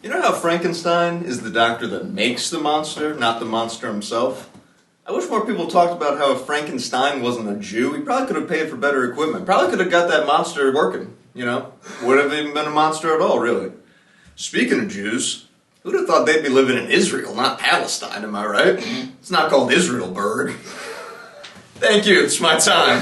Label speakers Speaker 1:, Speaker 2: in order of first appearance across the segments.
Speaker 1: You know how Frankenstein is the doctor that makes the monster, not the monster himself? I wish more people talked about how if Frankenstein wasn't a Jew, he probably could have paid for better equipment. Probably could have got that monster working, you know? Wouldn't have even been a monster at all, really. Speaking of Jews, who'd have thought they'd be living in Israel, not Palestine, am I right? It's not called Israelberg. Thank you, it's my time.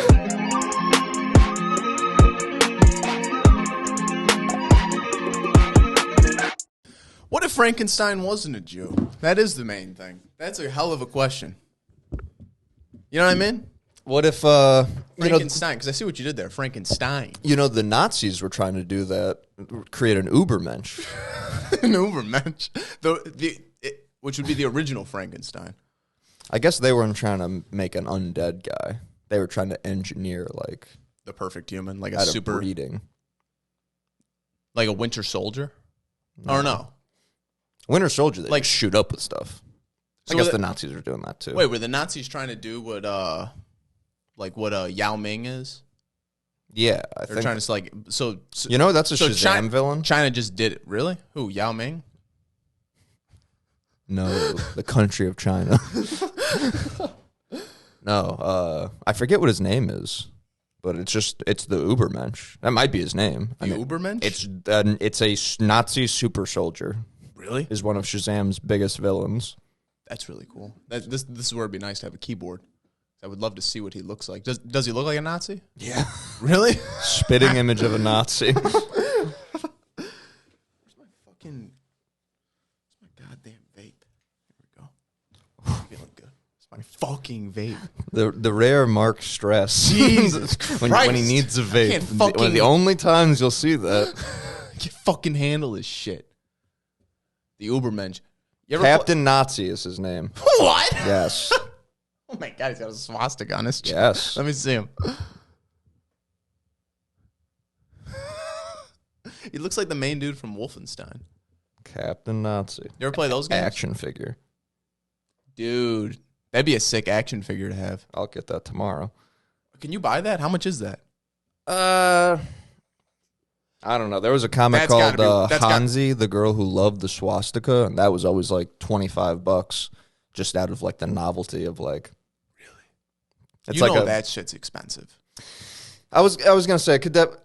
Speaker 2: What if Frankenstein wasn't a Jew? That is the main thing. That's a hell of a question. You know what I mean?
Speaker 3: What if,
Speaker 2: Frankenstein, because I see what you did there. Frankenstein.
Speaker 3: the Nazis were trying to do that, create an Ubermensch.
Speaker 2: An Ubermensch. Which would be the original Frankenstein.
Speaker 3: I guess they weren't trying to make an undead guy. They were trying to engineer, like,
Speaker 2: The perfect human. Like a
Speaker 3: out
Speaker 2: super.
Speaker 3: of breeding.
Speaker 2: Like a Winter Soldier? Or no?
Speaker 3: Winter Soldier, they
Speaker 2: Like-
Speaker 3: shoot up with stuff.
Speaker 2: So
Speaker 3: I guess
Speaker 2: the-
Speaker 3: the Nazis were doing that, too.
Speaker 2: Wait, were the Nazis trying to do what Yao Ming is?
Speaker 3: Yeah, I
Speaker 2: They're
Speaker 3: think.
Speaker 2: trying to, like, so
Speaker 3: That's a
Speaker 2: so
Speaker 3: Shazam villain?
Speaker 2: China just did it. Really? Who, Yao Ming?
Speaker 3: No, the country of China. No, I forget what his name is, but it's the Ubermensch. That might be his name.
Speaker 2: The Ubermensch?
Speaker 3: It's a Nazi super soldier.
Speaker 2: Really?
Speaker 3: Is one of Shazam's biggest villains.
Speaker 2: That's really cool. This is where it'd be nice to have a keyboard. I would love to see what he looks like. Does he look like a Nazi?
Speaker 3: Yeah.
Speaker 2: Really?
Speaker 3: Spitting image of a Nazi.
Speaker 2: Where's my goddamn vape? Here we go. Feeling good. It's my fucking vape.
Speaker 3: The rare Mark Stress.
Speaker 2: Jesus
Speaker 3: when
Speaker 2: Christ.
Speaker 3: he needs a
Speaker 2: I
Speaker 3: vape.
Speaker 2: can't
Speaker 3: One of the only times you'll see that.
Speaker 2: I can't fucking handle this shit. The Ubermensch. You ever
Speaker 3: Captain Nazi is his name.
Speaker 2: What?
Speaker 3: Yes.
Speaker 2: Oh my god, he's got a swastika on his chest.
Speaker 3: Yes.
Speaker 2: Let me see him. He looks like the main dude from Wolfenstein.
Speaker 3: Captain Nazi.
Speaker 2: You ever play those games?
Speaker 3: Action figure.
Speaker 2: Dude, that'd be a sick action figure to have.
Speaker 3: I'll get that tomorrow.
Speaker 2: Can you buy that? How much is that?
Speaker 3: I don't know. There was a comic
Speaker 2: That's
Speaker 3: called
Speaker 2: gotta be- that's got-
Speaker 3: Hansi, the girl who loved the swastika, and that was always like $25, just out of like the novelty of like. Really? It's
Speaker 2: You
Speaker 3: like
Speaker 2: know that shit's expensive.
Speaker 3: I was gonna say,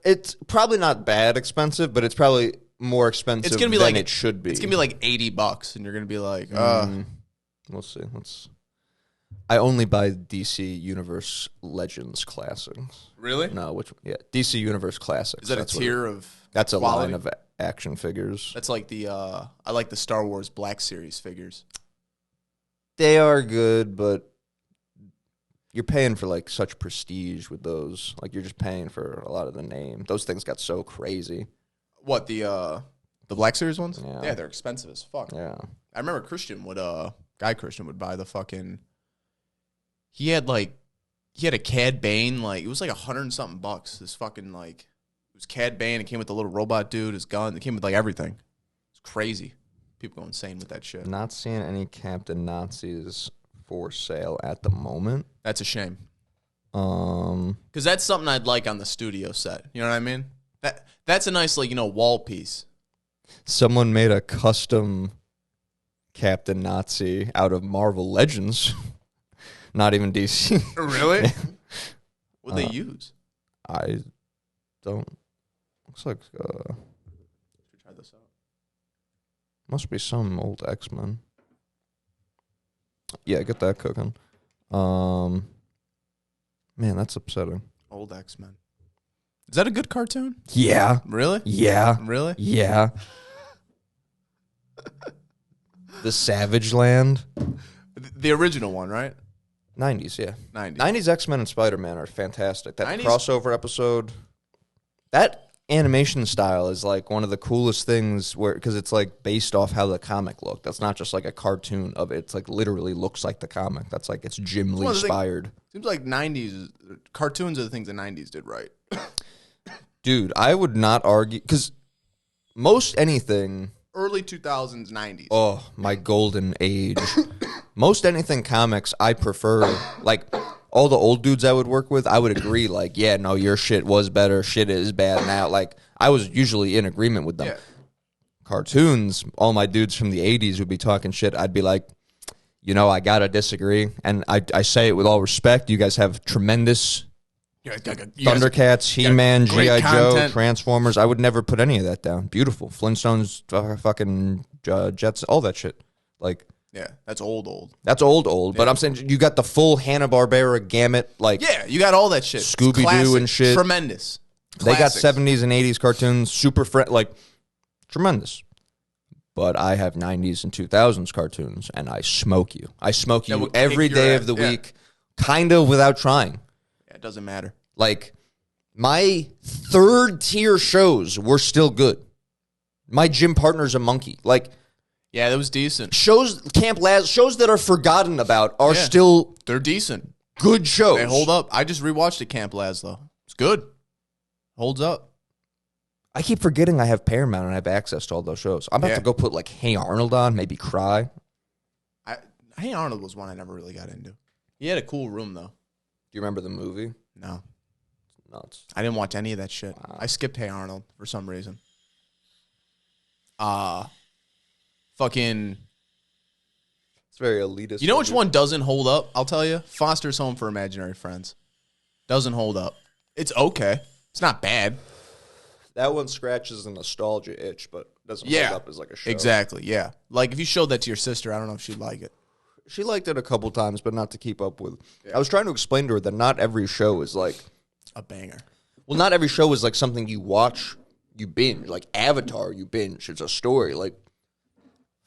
Speaker 3: it's probably not bad expensive, but it's probably more expensive
Speaker 2: It's gonna be
Speaker 3: than
Speaker 2: like
Speaker 3: it should be.
Speaker 2: It's gonna be like $80, and you're gonna be like,
Speaker 3: We'll see. I only buy DC Universe Legends Classics.
Speaker 2: really?
Speaker 3: No, yeah, DC Universe Classics.
Speaker 2: Is that
Speaker 3: That's
Speaker 2: a
Speaker 3: what
Speaker 2: tier of?
Speaker 3: That's a
Speaker 2: quality?
Speaker 3: line of action figures.
Speaker 2: That's like the I like the Star Wars Black Series figures.
Speaker 3: They are good, but you're paying for like such prestige with those. Like you're just paying for a lot of the name. Those things got so crazy.
Speaker 2: What the Black Series ones?
Speaker 3: Yeah.
Speaker 2: They're expensive as fuck.
Speaker 3: Yeah.
Speaker 2: I remember Christian would buy the fucking. He had a Cad Bane, like it was like $100 and something bucks. This fucking like it was Cad Bane. It came with the little robot dude, his gun. It came with like everything. It's crazy. People go insane with that shit.
Speaker 3: Not seeing any Captain Nazis for sale at the moment.
Speaker 2: That's a shame.
Speaker 3: Um,
Speaker 2: Because that's something I'd like on the studio set. You know what I mean? That's a nice wall piece.
Speaker 3: Someone made a custom Captain Nazi out of Marvel Legends. Not even DC.
Speaker 2: Really? What they use?
Speaker 3: I don't. Looks like
Speaker 2: Try this out.
Speaker 3: must be some old X-Men. Yeah, get that cooking. Man, that's upsetting.
Speaker 2: Old X-Men. Is that a good cartoon?
Speaker 3: Yeah.
Speaker 2: Really?
Speaker 3: Yeah.
Speaker 2: Really?
Speaker 3: Yeah. The Savage Land.
Speaker 2: The original one, right?
Speaker 3: 90s, yeah.
Speaker 2: 90s.
Speaker 3: 90s X-Men and Spider-Man are fantastic. That
Speaker 2: 90s
Speaker 3: crossover episode, that animation style is like one of the coolest things because it's like based off how the comic looked. That's not just like a cartoon of it. It's like literally looks like the comic. That's like it's Jim Lee inspired.
Speaker 2: Seems like 90s cartoons are the things the 90s did right.
Speaker 3: Dude, I would not argue because most anything.
Speaker 2: Early 2000s, 90s.
Speaker 3: Oh, my golden age. Most anything comics I prefer. Like all the old dudes I would work with, I would agree. Like, yeah, no, your shit was better. Shit is bad now. Like I was usually in agreement with them.
Speaker 2: Yeah.
Speaker 3: cartoons, all my dudes from the 80s would be talking shit. I'd be like, I gotta disagree. And I say it with all respect. You guys have tremendous Thundercats, He-Man, G.I. Joe, Transformers. I would never put any of that down. Beautiful. Flintstones, fucking Jets, all that shit. Like,
Speaker 2: yeah, that's old.
Speaker 3: That's old. But I'm saying you got the full Hanna-Barbera gamut. Like,
Speaker 2: yeah, you got all that shit.
Speaker 3: Scooby-Doo and shit.
Speaker 2: Tremendous.
Speaker 3: They got
Speaker 2: Classics.
Speaker 3: 70s and 80s cartoons, super like tremendous. But I have 90s and 2000s cartoons, and I smoke you. I smoke you every day of the week, kind of without trying.
Speaker 2: Yeah, it doesn't matter.
Speaker 3: Like, my third-tier shows were still good. My gym partner's a monkey. Like,
Speaker 2: yeah, that was decent.
Speaker 3: Shows that are forgotten about are still
Speaker 2: they're decent.
Speaker 3: Good shows.
Speaker 2: They hold up. I just rewatched it, Camp Laz, though. It's good. Holds up.
Speaker 3: I keep forgetting I have Paramount and I have access to all those shows. I'm about to go put, like, Hey Arnold on, maybe cry.
Speaker 2: Hey Arnold was one I never really got into. He had a cool room, though.
Speaker 3: Do you remember the movie?
Speaker 2: No.
Speaker 3: Nuts.
Speaker 2: I didn't watch any of that shit.
Speaker 3: Wow.
Speaker 2: I skipped Hey Arnold for some reason. Fucking...
Speaker 3: It's very elitist.
Speaker 2: You know which one doesn't hold up? I'll tell you. Foster's Home for Imaginary Friends. Doesn't hold up. It's okay. It's not bad.
Speaker 3: That one scratches a nostalgia itch, but doesn't hold up as like a show.
Speaker 2: Exactly, yeah. Like, if you showed that to your sister, I don't know if she'd like it.
Speaker 3: She liked it a couple times, but not to keep up with. Yeah. I was trying to explain to her that not every show is like...
Speaker 2: a banger.
Speaker 3: Well, not every show is like something you watch, you binge. Like Avatar, you binge. It's a story. Like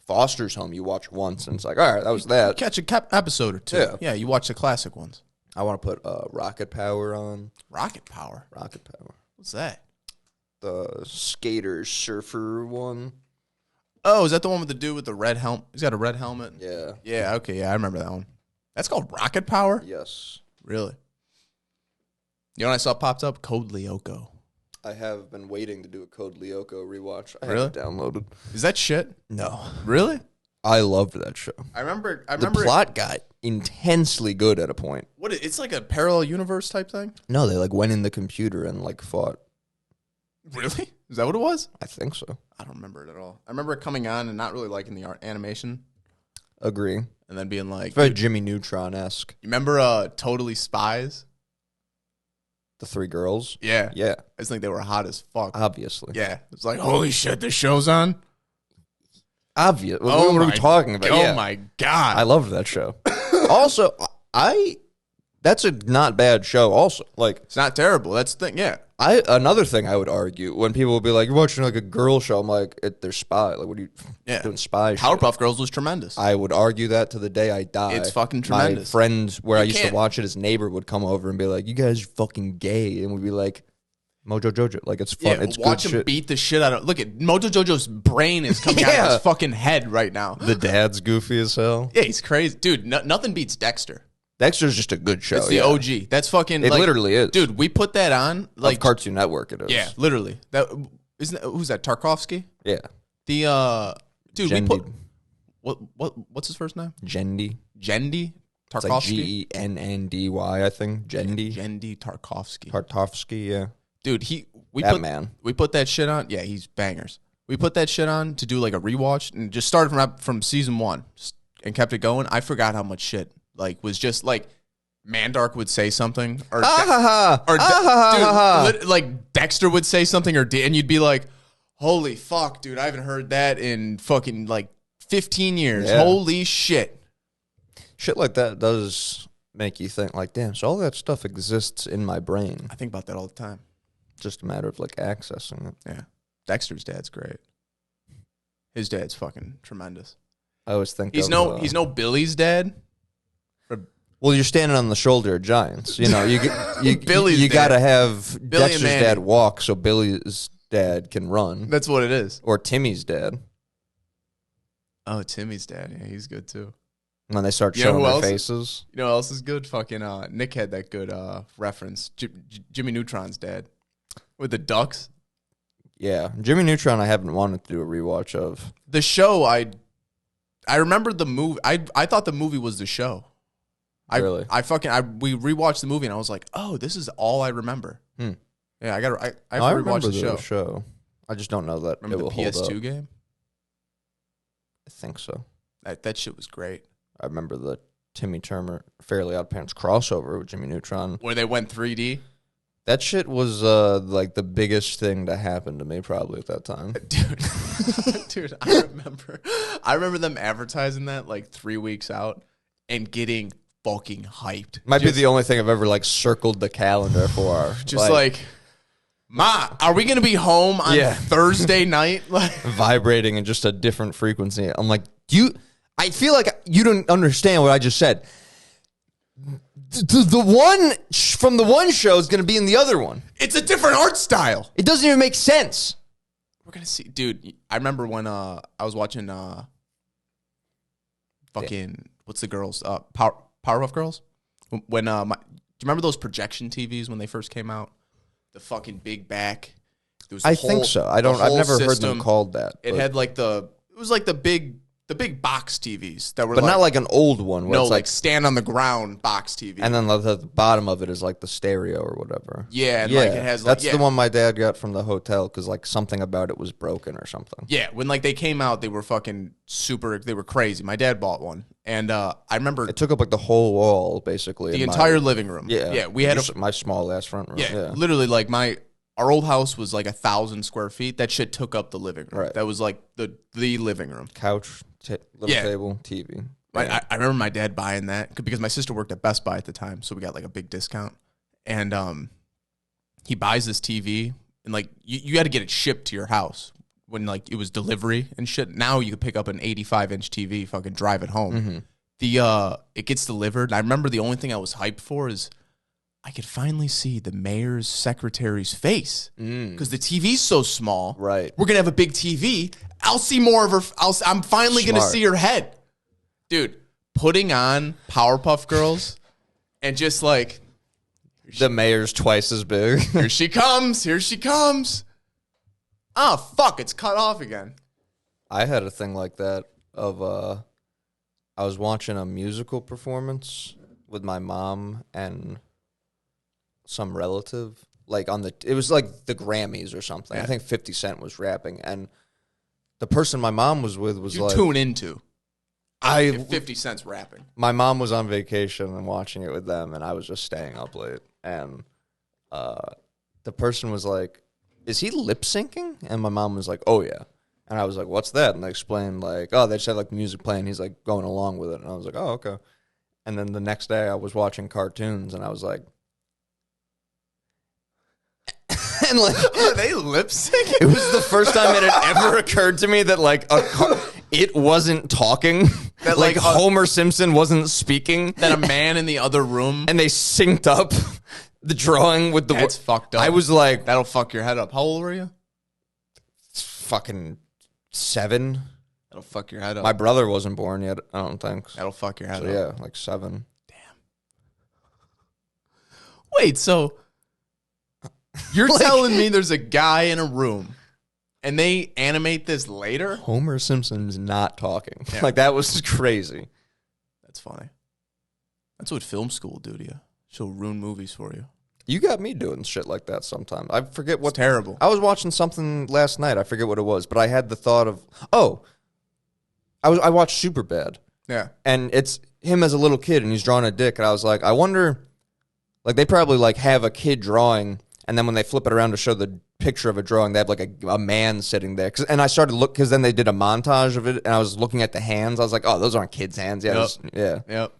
Speaker 3: Foster's Home, you watch once, and it's like, all right, that was that.
Speaker 2: Catch a episode or two. Yeah, you watch the classic ones.
Speaker 3: I want to put Rocket Power on.
Speaker 2: Rocket Power?
Speaker 3: Rocket Power.
Speaker 2: What's that?
Speaker 3: The skater surfer one.
Speaker 2: Oh, is that the one with the dude with the red helmet? He's got a red helmet.
Speaker 3: Yeah.
Speaker 2: Yeah, okay, yeah, I remember that one. That's called Rocket Power?
Speaker 3: Yes.
Speaker 2: Really? You know what I saw popped up? Code Lyoko.
Speaker 3: I have been waiting to do a Code Lyoko rewatch. I
Speaker 2: Really?
Speaker 3: have it downloaded.
Speaker 2: Is that shit?
Speaker 3: No.
Speaker 2: Really?
Speaker 3: I loved that show.
Speaker 2: I remember.
Speaker 3: The plot got intensely good at a point.
Speaker 2: It's like a parallel universe type thing?
Speaker 3: No, they like went in the computer and like fought.
Speaker 2: Really? Is that what it was?
Speaker 3: I think so.
Speaker 2: I don't remember it at all. I remember it coming on and not really liking the animation.
Speaker 3: Agree.
Speaker 2: And then being like...
Speaker 3: It's very Jimmy Neutron-esque.
Speaker 2: You remember Totally Spies?
Speaker 3: The three girls?
Speaker 2: Yeah.
Speaker 3: Yeah.
Speaker 2: I just think they were hot as fuck.
Speaker 3: Obviously.
Speaker 2: Yeah. It's like, holy shit, this show's on?
Speaker 3: Obvious. What are we talking about?
Speaker 2: Oh my God.
Speaker 3: I loved that show. Also, that's a not bad show also. Like,
Speaker 2: it's not terrible. That's the thing, yeah.
Speaker 3: Another thing I would argue, when people will be like, you're watching like a girl show, I'm like, they're spy. Like, what are you doing spy shit?
Speaker 2: Powerpuff Girls was tremendous.
Speaker 3: I would argue that to the day I die.
Speaker 2: It's fucking tremendous.
Speaker 3: My friend where I used to watch it, his neighbor would come over and be like, you guys are fucking gay. And we'd be like, Mojo Jojo. Like, it's fun. It's
Speaker 2: watch
Speaker 3: good
Speaker 2: him
Speaker 3: shit.
Speaker 2: Beat the shit out of... Look at Mojo Jojo's brain is coming out of his fucking head right now.
Speaker 3: The dad's goofy as hell.
Speaker 2: Yeah, he's crazy. Dude, nothing beats Dexter.
Speaker 3: Dexter's just a good show.
Speaker 2: It's the OG. That's fucking...
Speaker 3: It literally is.
Speaker 2: Dude, we put that on... like
Speaker 3: Cartoon Network it is.
Speaker 2: Yeah, literally. Who's that? Tarkovsky?
Speaker 3: Yeah.
Speaker 2: Dude,
Speaker 3: Gendy.
Speaker 2: we put... What's his first name?
Speaker 3: Gendy.
Speaker 2: Gendy?
Speaker 3: It's like Genndy, I think. Gendy.
Speaker 2: Gendy Tarkovsky.
Speaker 3: Tarkovsky, yeah.
Speaker 2: Dude, we put that shit on. Yeah, he's bangers. We put that shit on to do like a rewatch and just started from season 1 and kept it going. I forgot how much shit was just like Mandark would say something or like Dexter would say something and you'd be like, holy fuck, dude, I haven't heard that in fucking like 15 years.
Speaker 3: Yeah.
Speaker 2: Holy shit.
Speaker 3: Shit like that does make you think like, damn, so all that stuff exists in my brain.
Speaker 2: I think about that all the time.
Speaker 3: Just a matter of like accessing it.
Speaker 2: Yeah. Dexter's dad's great. His dad's fucking tremendous.
Speaker 3: I always think
Speaker 2: he's no Billy's dad.
Speaker 3: Well, you're standing on the shoulder of giants. You know, you got to have
Speaker 2: Billy
Speaker 3: Dexter's dad walk so Billy's dad can run.
Speaker 2: That's what it is.
Speaker 3: Or Timmy's dad.
Speaker 2: Oh, Timmy's dad. Yeah, he's good too.
Speaker 3: When they start showing their faces.
Speaker 2: You know who else is good? Fucking Nick had that good reference. Jimmy Neutron's dad. With the ducks.
Speaker 3: Yeah. Jimmy Neutron I haven't wanted to do a rewatch of.
Speaker 2: The show, I remember the movie. I thought the movie was the show.
Speaker 3: Really?
Speaker 2: We rewatched the movie and I was like, oh, this is all I remember.
Speaker 3: Yeah,
Speaker 2: I have to
Speaker 3: I
Speaker 2: rewatch
Speaker 3: remember
Speaker 2: the show.
Speaker 3: I just don't know that
Speaker 2: Remember
Speaker 3: it will
Speaker 2: the PS2
Speaker 3: hold up.
Speaker 2: game?
Speaker 3: think so.
Speaker 2: That shit was great.
Speaker 3: I remember the Timmy Turner Fairly Odd Parents crossover with Jimmy Neutron.
Speaker 2: Where they went 3D.
Speaker 3: That shit was like the biggest thing to happen to me probably at that time.
Speaker 2: Dude, I remember them advertising that like 3 weeks out and getting fucking hyped.
Speaker 3: Might be the only thing I've ever like circled the calendar for.
Speaker 2: Just like Ma, are we going to be home on Thursday night? Like
Speaker 3: vibrating in just a different frequency. I'm like, I feel like you don't understand what I just said. The one from the one show is going to be in the other one.
Speaker 2: It's a different art style.
Speaker 3: It doesn't even make sense.
Speaker 2: We're going to see. Dude, I remember when I was watching what's the girls? Powerpuff Girls? When do you remember those projection TVs when they first came out? The fucking big back.
Speaker 3: I think so. I've never heard them called that.
Speaker 2: It had like it was like the big box TVs that were,
Speaker 3: but not like an old one. Where
Speaker 2: no,
Speaker 3: it's
Speaker 2: like stand on the ground box TV.
Speaker 3: And then the bottom of it is like the stereo or whatever.
Speaker 2: Yeah, and like it has.
Speaker 3: That's the one my dad got from the hotel because like something about it was broken or something.
Speaker 2: Yeah, when like they came out, they were fucking super. They were crazy. My dad bought one, and I remember
Speaker 3: it took up like the whole wall basically.
Speaker 2: The entire living room. Yeah. We had
Speaker 3: my small ass front room.
Speaker 2: Yeah, literally like our old house was like 1,000 square feet. That shit took up the living room.
Speaker 3: Right.
Speaker 2: That was like the living room.
Speaker 3: Couch, little table, TV.
Speaker 2: I remember my dad buying that because my sister worked at Best Buy at the time, so we got like a big discount. And he buys this TV, and like you had to get it shipped to your house when like it was delivery and shit. Now you could pick up an 85-inch TV, fucking drive it home. Mm-hmm. It gets delivered. And I remember the only thing I was hyped for is I could finally see the mayor's secretary's face because the TV's so small.
Speaker 3: Right.
Speaker 2: We're gonna have a big TV. I'll see more of her. I'm finally gonna see her head, dude. Putting on Powerpuff Girls and just like
Speaker 3: the mayor's twice as big.
Speaker 2: Here she comes. Here she comes. Oh fuck! It's cut off again.
Speaker 3: I had a thing like that of I was watching a musical performance with my mom and some relative, like it was like the Grammys or something. Yeah. I think 50 Cent was rapping, and the person my mom was with was like
Speaker 2: tune into. 50 Cent's rapping.
Speaker 3: My mom was on vacation and watching it with them, and I was just staying up late. And the person was like, "Is he lip syncing?" And my mom was like, "Oh yeah." And I was like, "What's that?" And they explained like, "Oh, they just had like music playing. He's like going along with it." And I was like, "Oh, okay." And then the next day, I was watching cartoons, and I was like. And like,
Speaker 2: are they lip syncing?
Speaker 3: It was the first time it had ever occurred to me that like it wasn't talking. That like Homer Simpson wasn't speaking.
Speaker 2: That a man in the other room.
Speaker 3: And they synced up the drawing with the.
Speaker 2: That's fucked up.
Speaker 3: I was like,
Speaker 2: that'll fuck your head up. How old were you?
Speaker 3: Fucking 7.
Speaker 2: That'll fuck your head up.
Speaker 3: My brother wasn't born yet. I don't think.
Speaker 2: That'll fuck your head up.
Speaker 3: Yeah, like 7.
Speaker 2: Damn. Wait, so. You're like, telling me there's a guy in a room and they animate this later?
Speaker 3: Homer Simpson's not talking. Yeah. Like, that was crazy.
Speaker 2: That's funny. That's what film school will do to you. She'll ruin movies for you.
Speaker 3: You got me doing shit like that sometimes. I forget what.
Speaker 2: It's terrible.
Speaker 3: I was watching something last night. I forget what it was, but I had the thought of, I watched Superbad.
Speaker 2: Yeah.
Speaker 3: And it's him as a little kid and he's drawing a dick. And I was like, I wonder, like, they probably like have a kid drawing. And then when they flip it around to show the picture of a drawing, they have like a man sitting there. And I started to look, because then they did a montage of it, and I was looking at the hands. I was like, oh, those aren't kids' hands. Yeah,
Speaker 2: Yep.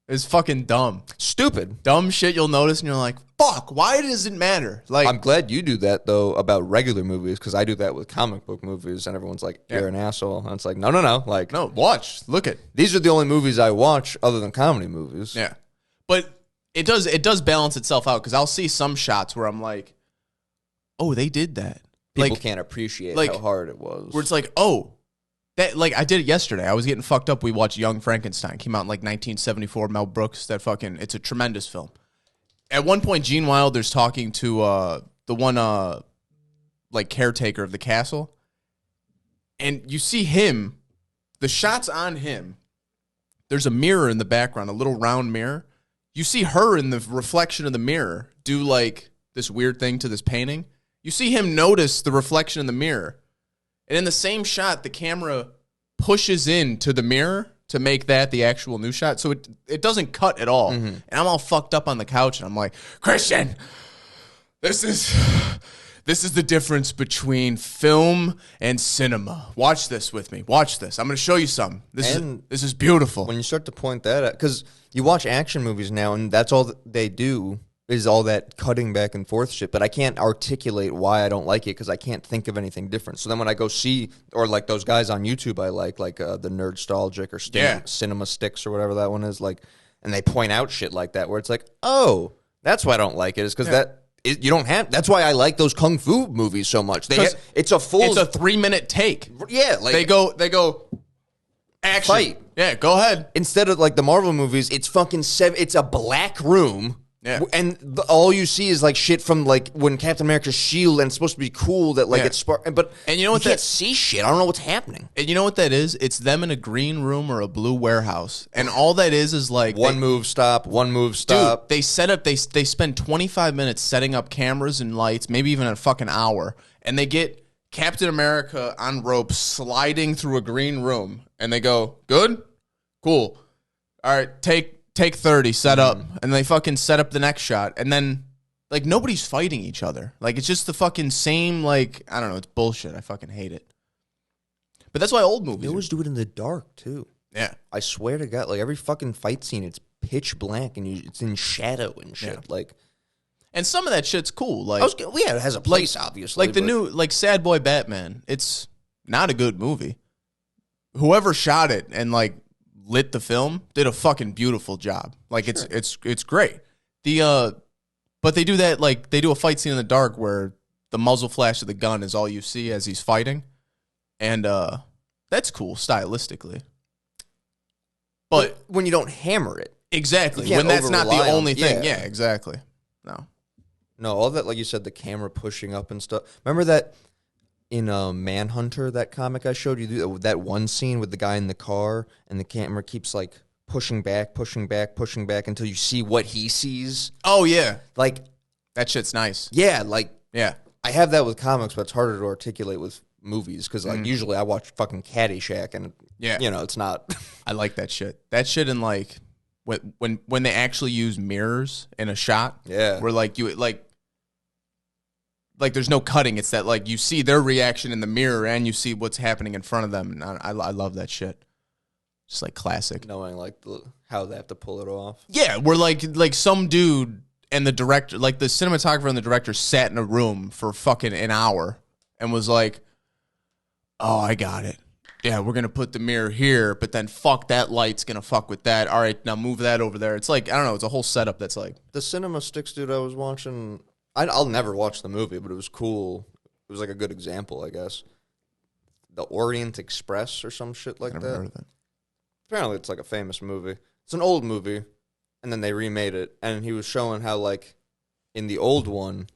Speaker 2: It's fucking dumb.
Speaker 3: Stupid.
Speaker 2: Dumb shit you'll notice, and you're like, fuck, why does it matter? Like,
Speaker 3: I'm glad you do that, though, about regular movies, because I do that with comic book movies, and everyone's like, you're an asshole. And it's like, no. Like,
Speaker 2: no, watch. Look at.
Speaker 3: These are the only movies I watch other than comedy movies.
Speaker 2: Yeah. But it does balance itself out, because I'll see some shots where I'm like, oh, they did that.
Speaker 3: People can't appreciate how hard it was.
Speaker 2: Where it's like, oh, that like I did it yesterday. I was getting fucked up. We watched Young Frankenstein. Came out in like 1974. Mel Brooks. It's a tremendous film. At one point, Gene Wilder's talking to the one like caretaker of the castle, and you see him. The shots on him. There's a mirror in the background, a little round mirror. You see her in the reflection of the mirror do like this weird thing to this painting. You see him notice the reflection in the mirror. And in the same shot, the camera pushes into the mirror to make that the actual new shot. So it doesn't cut at all. And I'm all fucked up on the couch and I'm like, Christian, this is the difference between film and cinema. Watch this with me. Watch this. I'm going to show you something. This is beautiful.
Speaker 3: When you start to point that out, because you watch action movies now, and that's all that they do is all that cutting back and forth shit. But I can't articulate why I don't like it because I can't think of anything different. So then when I go see, or like those guys on YouTube I like the Nerdstalgic or Cinema Sticks or whatever that one is, like, and they point out shit like that where it's like, oh, that's why I don't like it, is because you don't have. That's why I like those kung fu movies so much. It's a
Speaker 2: 3-minute take.
Speaker 3: Yeah, like
Speaker 2: they go action.
Speaker 3: Fight.
Speaker 2: Yeah, go ahead.
Speaker 3: Instead of like the Marvel movies, it's fucking it's a black room.
Speaker 2: Yeah.
Speaker 3: And all you see is like shit from like when Captain America's shield, and it's supposed to be cool that like it's spark. But
Speaker 2: and you know what,
Speaker 3: can't see shit. I don't know what's happening.
Speaker 2: And you know what that is? It's them in a green room or a blue warehouse, and all that is like
Speaker 3: one move stop.
Speaker 2: Dude, they set up. They spend 25 minutes setting up cameras and lights, maybe even a fucking hour, and they get Captain America on ropes sliding through a green room, and they go, "Good, cool, all right, take 30, set up," and they fucking set up the next shot, and then like nobody's fighting each other. Like it's just the fucking same. Like I don't know, it's bullshit. I fucking hate it. But that's why old movies.
Speaker 3: They always do it in the dark too.
Speaker 2: Yeah,
Speaker 3: I swear to God, like every fucking fight scene, it's pitch black and it's in shadow and shit.
Speaker 2: Yeah.
Speaker 3: Like,
Speaker 2: and some of that shit's cool. Like,
Speaker 3: it has a place, obviously.
Speaker 2: Like the new, like Sad Boy Batman. It's not a good movie. Whoever shot it and like lit the film did a fucking beautiful job. Like it's great. But they do that, like they do a fight scene in the dark where the muzzle flash of the gun is all you see as he's fighting, and that's cool stylistically. But
Speaker 3: when you don't hammer it,
Speaker 2: exactly, when that's not the only thing, yeah, exactly. No,
Speaker 3: all that, like you said, the camera pushing up and stuff. Remember that in Manhunter, that comic I showed you, that one scene with the guy in the car and the camera keeps like pushing back until you see what he sees.
Speaker 2: Oh yeah,
Speaker 3: like
Speaker 2: that shit's nice.
Speaker 3: Yeah, like
Speaker 2: yeah,
Speaker 3: I have that with comics, but it's harder to articulate with movies because like usually I watch fucking Caddyshack and it's not.
Speaker 2: I like that shit. That shit in like when they actually use mirrors in a shot.
Speaker 3: Yeah,
Speaker 2: where like you like there's no cutting. It's that like you see their reaction in the mirror and you see what's happening in front of them. And I love that shit. Just like classic.
Speaker 3: Knowing like how they have to pull it off.
Speaker 2: Yeah, where like some dude and the director, like the cinematographer and the director sat in a room for fucking an hour and was like, "Oh, I got it. Yeah, we're going to put the mirror here, but then fuck that light's going to fuck with that. All right, now move that over there." It's like, I don't know, it's a whole setup that's like.
Speaker 3: The Cinema Sticks dude I was watching, I'll never watch the movie, but it was cool. It was like a good example, I guess. The Orient Express or some shit like that.
Speaker 2: Never heard of that.
Speaker 3: Apparently it's like a famous movie. It's an old movie, and then they remade it, and he was showing how like in the old one,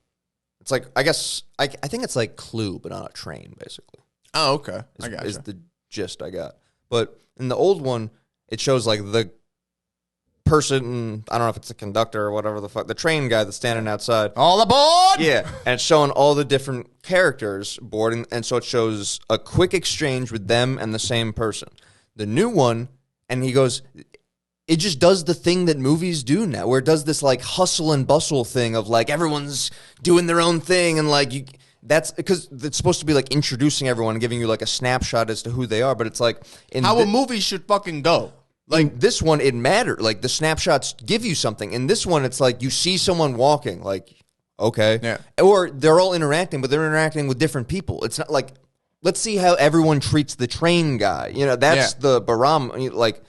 Speaker 3: it's like, I guess, I think it's like Clue, but on a train, basically.
Speaker 2: Oh, okay.
Speaker 3: Is the gist I got. But in the old one, it shows like the person, I don't know if it's a conductor or whatever the fuck, the train guy that's standing outside.
Speaker 2: All aboard!
Speaker 3: Yeah, and it's showing all the different characters boarding, and so it shows a quick exchange with them and the same person. The new one, and he goes, it just does the thing that movies do now, where it does this like hustle and bustle thing of like everyone's doing their own thing, and like that's because it's supposed to be like introducing everyone and giving you like a snapshot as to who they are, but it's like
Speaker 2: how a movie should fucking go.
Speaker 3: Like this one, it mattered. Like the snapshots give you something. In this one, it's like you see someone walking, like okay,
Speaker 2: yeah,
Speaker 3: or they're all interacting, but they're interacting with different people. It's not like let's see how everyone treats the train guy. You know, that's the barometer. Like,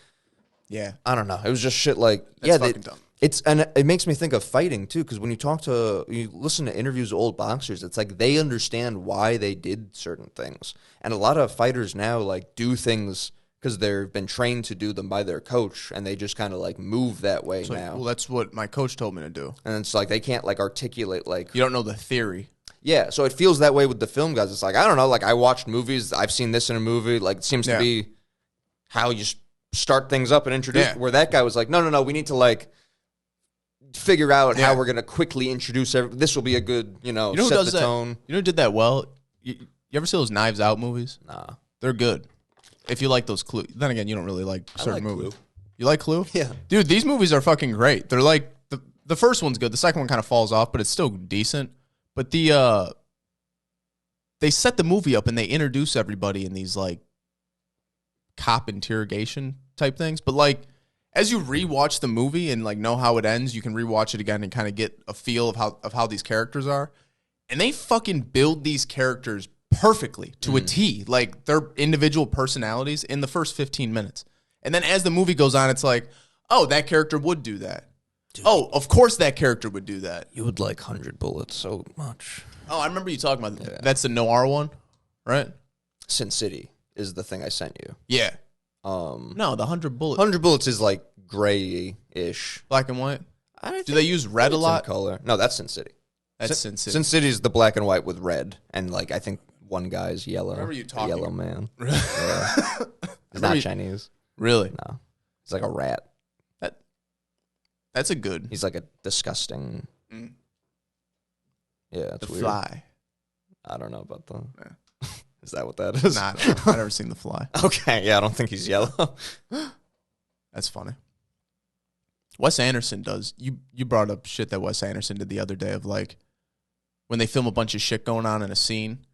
Speaker 2: yeah,
Speaker 3: I don't know. It was just shit. Like,
Speaker 2: that's fucking dumb.
Speaker 3: And it makes me think of fighting too, because when you listen to interviews of old boxers, it's like they understand why they did certain things, and a lot of fighters now like do things because they've been trained to do them by their coach, and they just kind of like move that way now.
Speaker 2: Well, that's what my coach told me to do,
Speaker 3: and it's like they can't like articulate like
Speaker 2: you don't know the theory.
Speaker 3: Yeah, so it feels that way with the film guys. It's like I don't know, like I watched movies, I've seen this in a movie, like it seems to be how you start things up and introduce. Where that guy was like, no, we need to like figure out how we're gonna quickly introduce. This will be a good,
Speaker 2: you know
Speaker 3: set
Speaker 2: who does
Speaker 3: the
Speaker 2: that?
Speaker 3: tone.
Speaker 2: You know who did that well? You ever see those Knives Out movies?
Speaker 3: Nah,
Speaker 2: they're good. If you like those Clue. Then again, you don't really like certain
Speaker 3: like
Speaker 2: movies.
Speaker 3: Clue.
Speaker 2: You like Clue?
Speaker 3: Yeah.
Speaker 2: Dude, these movies are fucking great. They're like, the first one's good. The second one kind of falls off, but it's still decent. But they set the movie up and they introduce everybody in these like cop interrogation type things. But like, as you rewatch the movie and like know how it ends, you can rewatch it again and kind of get a feel of how these characters are. And they fucking build these characters perfectly to a T, like their individual personalities in the first 15 minutes. And then as the movie goes on, it's like, oh, that character would do that. Dude. Oh, of course that character would do that.
Speaker 3: You would like 100 Bullets so much.
Speaker 2: Oh, I remember you talking about that. That's the noir one, right?
Speaker 3: Sin City is the thing I sent you.
Speaker 2: Yeah. No, the 100 Bullets.
Speaker 3: 100 Bullets is like gray-ish.
Speaker 2: Black and white? Do they use red a lot?
Speaker 3: Color. No, that's Sin City.
Speaker 2: That's Sin City.
Speaker 3: Sin City is the black and white with red, and like I think one guy's yellow.
Speaker 2: Remember you talking?
Speaker 3: Yellow man. Yeah. He's not Chinese.
Speaker 2: Really?
Speaker 3: No, he's like a rat.
Speaker 2: That's a good.
Speaker 3: He's like a disgusting. Yeah, that's
Speaker 2: the
Speaker 3: weird.
Speaker 2: Fly.
Speaker 3: I don't know about the.
Speaker 2: Yeah.
Speaker 3: Is that what that is?
Speaker 2: Nah, I've never seen The Fly.
Speaker 3: Okay, yeah, I don't think he's yellow.
Speaker 2: That's funny. Wes Anderson does. You brought up shit that Wes Anderson did the other day of like when they film a bunch of shit going on in a scene,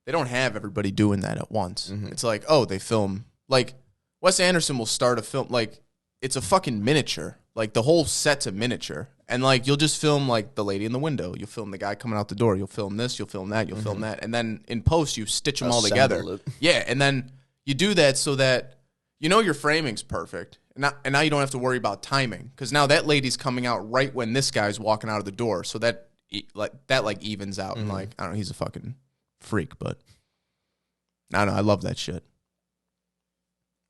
Speaker 2: they don't have everybody doing that at once. Mm-hmm. It's like, oh, they film like Wes Anderson will start a film like it's a fucking miniature. Like the whole set's a miniature. And like you'll just film like the lady in the window. You'll film the guy coming out the door. You'll film this, you'll film that, you'll film that. And then in post you stitch them all together. It. Yeah, and then you do that so that you know your framing's perfect. And now you don't have to worry about timing because now that lady's coming out right when this guy's walking out of the door. So that evens out. And like, I don't know, he's a fucking freak, but I don't know, I love that shit.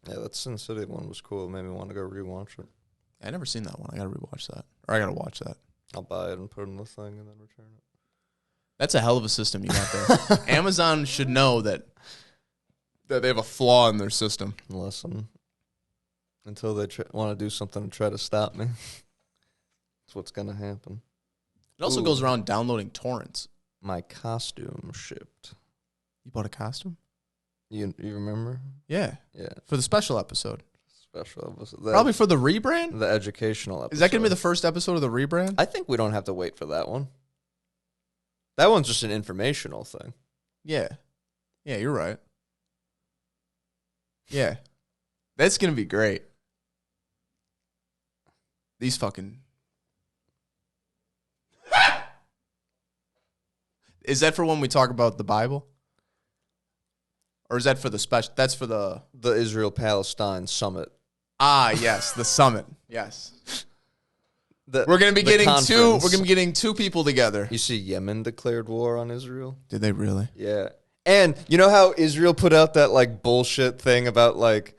Speaker 3: Yeah, that Sin City one was cool. It made me want to go rewatch it.
Speaker 2: I never seen that one. I gotta rewatch that. Or I gotta watch that.
Speaker 3: I'll buy it and put it in the thing and then return it.
Speaker 2: That's a hell of a system you got there. Amazon should know that they have a flaw in their system.
Speaker 3: Listen, until they want to do something and try to stop me, that's what's gonna happen.
Speaker 2: It also goes around downloading torrents.
Speaker 3: My costume shipped.
Speaker 2: You bought a costume?
Speaker 3: You remember?
Speaker 2: Yeah.
Speaker 3: Yeah.
Speaker 2: For the special episode.
Speaker 3: Special episode.
Speaker 2: Probably for the rebrand?
Speaker 3: The educational episode.
Speaker 2: Is that going to be the first episode of the rebrand?
Speaker 3: I think we don't have to wait for that one. That one's just an informational thing.
Speaker 2: Yeah. Yeah, you're right. Yeah. That's going to be great. These fucking... Is that for when we talk about the Bible? Or is that for the special? That's for the
Speaker 3: Israel-Palestine summit.
Speaker 2: Ah, yes, the summit. Yes.
Speaker 3: We're
Speaker 2: going to be getting two. We're going to be getting two people together.
Speaker 3: You see, Yemen declared war on Israel.
Speaker 2: Did they really?
Speaker 3: Yeah. And you know how Israel put out that like bullshit thing about like,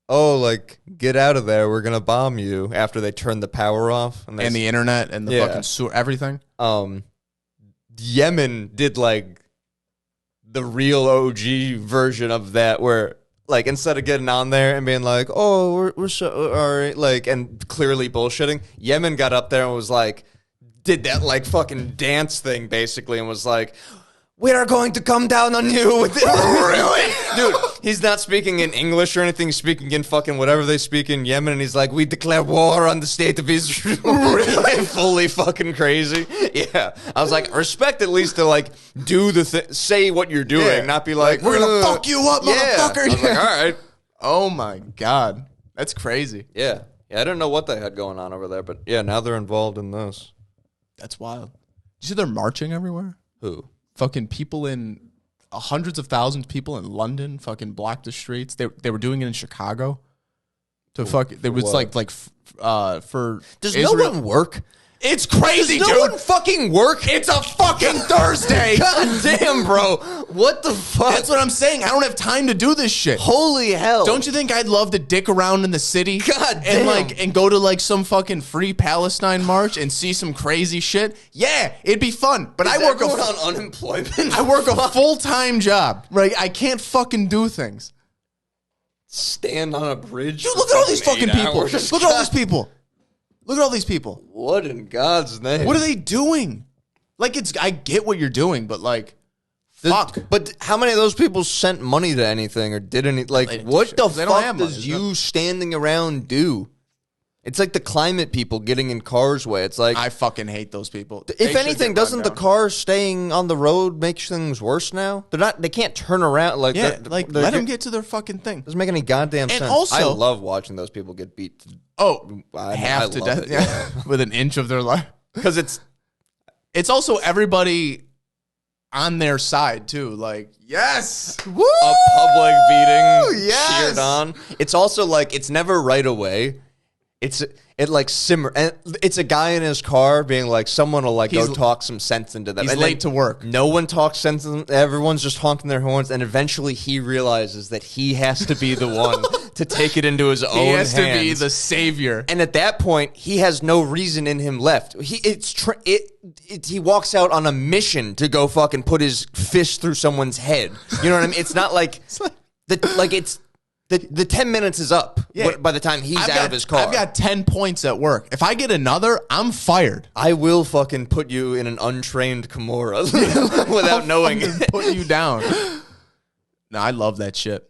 Speaker 3: oh, like get out of there, we're gonna bomb you after they turned the power off
Speaker 2: and the internet and the fucking sewer, everything.
Speaker 3: Yemen did like the real OG version of that, where like instead of getting on there and being like, oh, we're so all right, like, and clearly bullshitting, Yemen got up there and was like, did that like fucking dance thing basically, and was like, we are going to come down on you with it. Really? Dude, he's not speaking in English or anything. He's speaking in fucking whatever they speak in Yemen. And he's like, we declare war on the state of Israel. Really? Fully fucking crazy. Yeah. I was like, respect at least to like do the thing, say what you're doing, not be like,
Speaker 2: we're going to fuck you up, motherfucker.
Speaker 3: I was like, all right.
Speaker 2: Oh my God. That's crazy.
Speaker 3: Yeah. Yeah. I didn't know what they had going on over there, but yeah, now they're involved in this.
Speaker 2: That's wild. You see they're marching everywhere?
Speaker 3: Who?
Speaker 2: Fucking people in hundreds of thousands of people in London fucking blocked the streets. They were doing it in Chicago. To fuck, there was for
Speaker 3: does
Speaker 2: Israel.
Speaker 3: No one work?
Speaker 2: It's crazy,
Speaker 3: Does
Speaker 2: dude.
Speaker 3: No one fucking work.
Speaker 2: It's a fucking Thursday.
Speaker 3: God damn, bro. What the fuck?
Speaker 2: That's what I'm saying. I don't have time to do this shit.
Speaker 3: Holy hell.
Speaker 2: Don't you think I'd love to dick around in the city?
Speaker 3: God damn.
Speaker 2: And go to like some fucking free Palestine march and see some crazy shit? Yeah, it'd be fun. But I work
Speaker 3: on unemployment.
Speaker 2: I work a full-time job. Right? I can't fucking do things.
Speaker 3: Stand on a bridge.
Speaker 2: Dude, look at all these fucking people. Look at all these people. Look at all these people.
Speaker 3: What in God's name?
Speaker 2: What are they doing? Like, I get what you're doing, but like, fuck.
Speaker 3: But how many of those people sent money to anything or did any like what the
Speaker 2: They don't
Speaker 3: fuck
Speaker 2: have
Speaker 3: does
Speaker 2: money.
Speaker 3: you standing around do? It's like the climate people getting in cars' way. It's like
Speaker 2: I fucking hate those people. They
Speaker 3: if
Speaker 2: should
Speaker 3: anything,
Speaker 2: get run
Speaker 3: doesn't the
Speaker 2: down.
Speaker 3: car staying on the road make things worse now? They're not. They can't turn around like
Speaker 2: Yeah,
Speaker 3: they're-
Speaker 2: like
Speaker 3: they're
Speaker 2: let them
Speaker 3: get-
Speaker 2: get to their fucking thing.
Speaker 3: Doesn't make any goddamn
Speaker 2: And
Speaker 3: sense.
Speaker 2: also-
Speaker 3: I love watching those people get beat
Speaker 2: Oh,
Speaker 3: I
Speaker 2: half to
Speaker 3: love
Speaker 2: death,
Speaker 3: it,
Speaker 2: yeah, with an inch of their life.
Speaker 3: because
Speaker 2: It's also everybody on their side too. Like, yes, woo,
Speaker 3: a public beating
Speaker 2: yes.
Speaker 3: cheered on. It's also like it's never right away. It like simmer and it's a guy in his car being like someone will like go
Speaker 2: He's-
Speaker 3: talk some sense into them.
Speaker 2: He's
Speaker 3: And then
Speaker 2: late to work.
Speaker 3: No one talks sense into them. Everyone's just honking their horns, and eventually he realizes that he has to be the one to take it into his own
Speaker 2: He has
Speaker 3: hands.
Speaker 2: to be the savior.
Speaker 3: And at that point, he has no reason in him left. He walks out on a mission to go fucking put his fist through someone's head. You know what I mean? It's not like the 10 minutes is up by the time he's out of his car.
Speaker 2: I've got 10 points at work. If I get another, I'm fired.
Speaker 3: I will fucking put you in an untrained Kimura without knowing it.
Speaker 2: Put you down. No, I love that shit.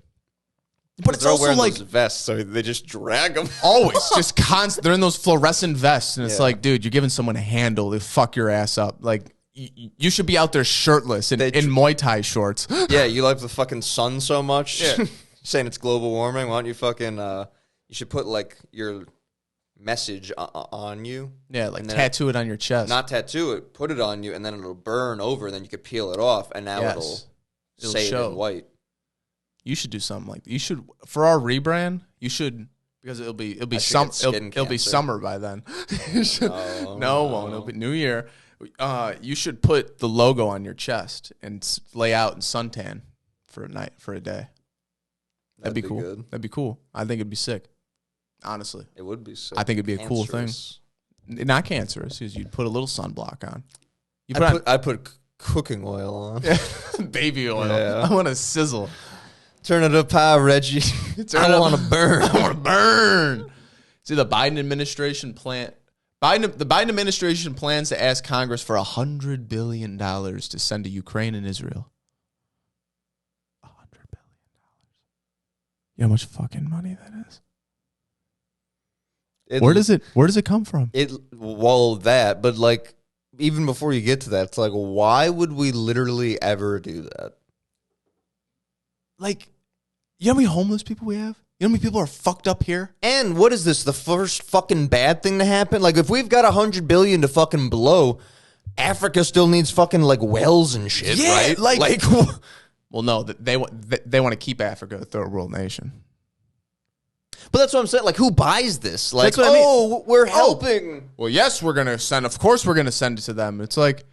Speaker 2: But it's
Speaker 3: They're all
Speaker 2: also
Speaker 3: wearing
Speaker 2: like
Speaker 3: those vests, so they just drag them.
Speaker 2: always just constant. They're in those fluorescent vests, and it's
Speaker 3: Yeah.
Speaker 2: like, dude, you're giving someone a handle. They fuck your ass up. Like you should be out there shirtless in Muay Thai shorts.
Speaker 3: Yeah, you like the fucking sun so much.
Speaker 2: Yeah.
Speaker 3: Saying it's global warming. Why don't you fucking? You should put like your message on you.
Speaker 2: Yeah, like
Speaker 3: and then
Speaker 2: tattoo it on your chest.
Speaker 3: Not tattoo it. Put it on you, and then it'll burn over. Then you could peel it off, and now
Speaker 2: Yes.
Speaker 3: it'll
Speaker 2: It'll
Speaker 3: say
Speaker 2: show.
Speaker 3: it in white.
Speaker 2: You should do something like that. You should for our rebrand. You should because it'll be
Speaker 3: I should get skin
Speaker 2: it'll be
Speaker 3: cancer.
Speaker 2: summer by then. You should-
Speaker 3: Oh,
Speaker 2: no, it won't. It'll be New Year. You should put the logo on your chest and lay out in suntan for a day. That'd be cool.
Speaker 3: Good.
Speaker 2: That'd be cool. I think it'd be sick. Honestly,
Speaker 3: It would be sick.
Speaker 2: I think it'd be a cool thing.
Speaker 3: Cancerous.
Speaker 2: Not cancerous. Because you'd put a little sunblock on. You put
Speaker 3: I put cooking oil on.
Speaker 2: on baby oil.
Speaker 3: Yeah.
Speaker 2: I want to sizzle.
Speaker 3: Turn it up high, Reggie.
Speaker 2: Turn it up.
Speaker 3: want to burn.
Speaker 2: I want to burn. See, the Biden administration the Biden administration plans to ask Congress for $100 billion to send to Ukraine and Israel. $100 billion. You know how much fucking money that is? Where does it come from?
Speaker 3: That, but like even before you get to that, it's like why would we literally ever do that?
Speaker 2: Like, you know how many homeless people we have? You know how many people are fucked up here?
Speaker 3: And what is this? The first fucking bad thing to happen? Like if we've got $100 billion to fucking blow, Africa still needs fucking like wells and shit,
Speaker 2: Yeah,
Speaker 3: right?
Speaker 2: like well, no, they want to keep Africa a third world nation.
Speaker 3: But that's what I'm saying. Like who buys this? Like
Speaker 2: That's what I mean.
Speaker 3: oh, we're helping.
Speaker 2: Well, yes, we're going to send. Of course, we're going to send it to them. It's like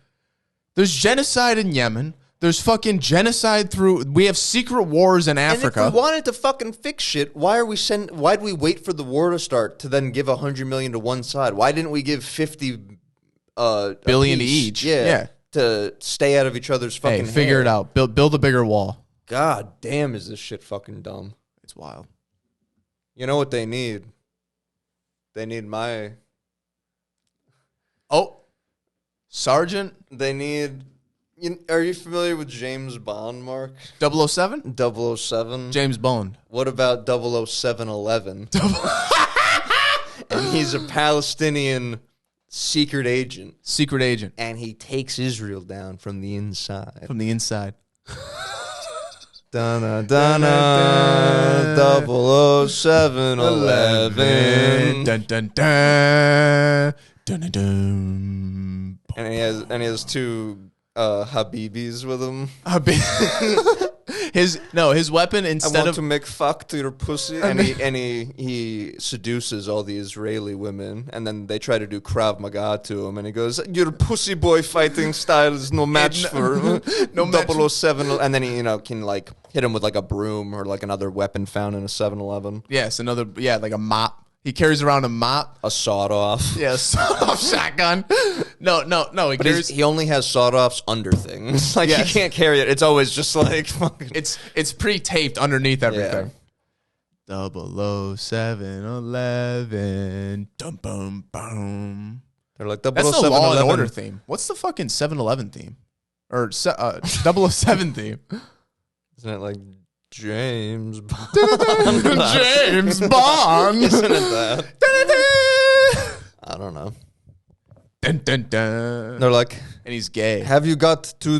Speaker 2: there's genocide in Yemen. There's fucking genocide through. We have secret wars in Africa.
Speaker 3: And if we wanted to fucking fix shit, why'd we wait for the war to start to then give $100 million to one side? Why didn't we give 50
Speaker 2: billion to
Speaker 3: apiece?
Speaker 2: each.
Speaker 3: Yeah,
Speaker 2: Yeah.
Speaker 3: to stay out of each other's fucking
Speaker 2: Hey, figure
Speaker 3: hair.
Speaker 2: it out. Build a bigger wall.
Speaker 3: God damn, is this shit fucking dumb?
Speaker 2: It's wild.
Speaker 3: You know what they need? They need my.
Speaker 2: Oh, Sergeant
Speaker 3: They need. Are you familiar with James Bond, Mark?
Speaker 2: 007?
Speaker 3: 007.
Speaker 2: James Bond.
Speaker 3: What about 00711? And he's a Palestinian secret agent.
Speaker 2: Secret agent
Speaker 3: And he takes Israel down from the inside.
Speaker 2: from the inside.
Speaker 3: Donna, Donna, 00711.
Speaker 2: Dun, dun, dun. Dun, dun, dun.
Speaker 3: And he has two Habibis with him.
Speaker 2: His weapon
Speaker 3: I
Speaker 2: instead
Speaker 3: want
Speaker 2: of
Speaker 3: to make fuck to your pussy, and he seduces all the Israeli women, and then they try to do Krav Maga to him, and he goes, "Your pussy boy fighting style is no match for
Speaker 2: no match.
Speaker 3: 007," and then he can like hit him with like a broom or like another weapon found in a 7-Eleven,
Speaker 2: like a mop. He carries around a mop.
Speaker 3: a sawed off.
Speaker 2: Yeah, sawed-off shotgun. No. He
Speaker 3: But
Speaker 2: carries.
Speaker 3: he only has sawed offs under things. Like
Speaker 2: Yes.
Speaker 3: he can't carry it. It's always just like fucking.
Speaker 2: It's pre-taped underneath everything. 00711. Dum bum boom.
Speaker 3: They're like
Speaker 2: That's the Law and
Speaker 3: 00711.
Speaker 2: Order theme. What's the fucking 7-Eleven theme? or 007 theme.
Speaker 3: Isn't it like James Bond?
Speaker 2: James Bond.
Speaker 3: Isn't it that? I don't know.
Speaker 2: Dun, dun, dun.
Speaker 3: They're like,
Speaker 2: And he's gay.
Speaker 3: have you got to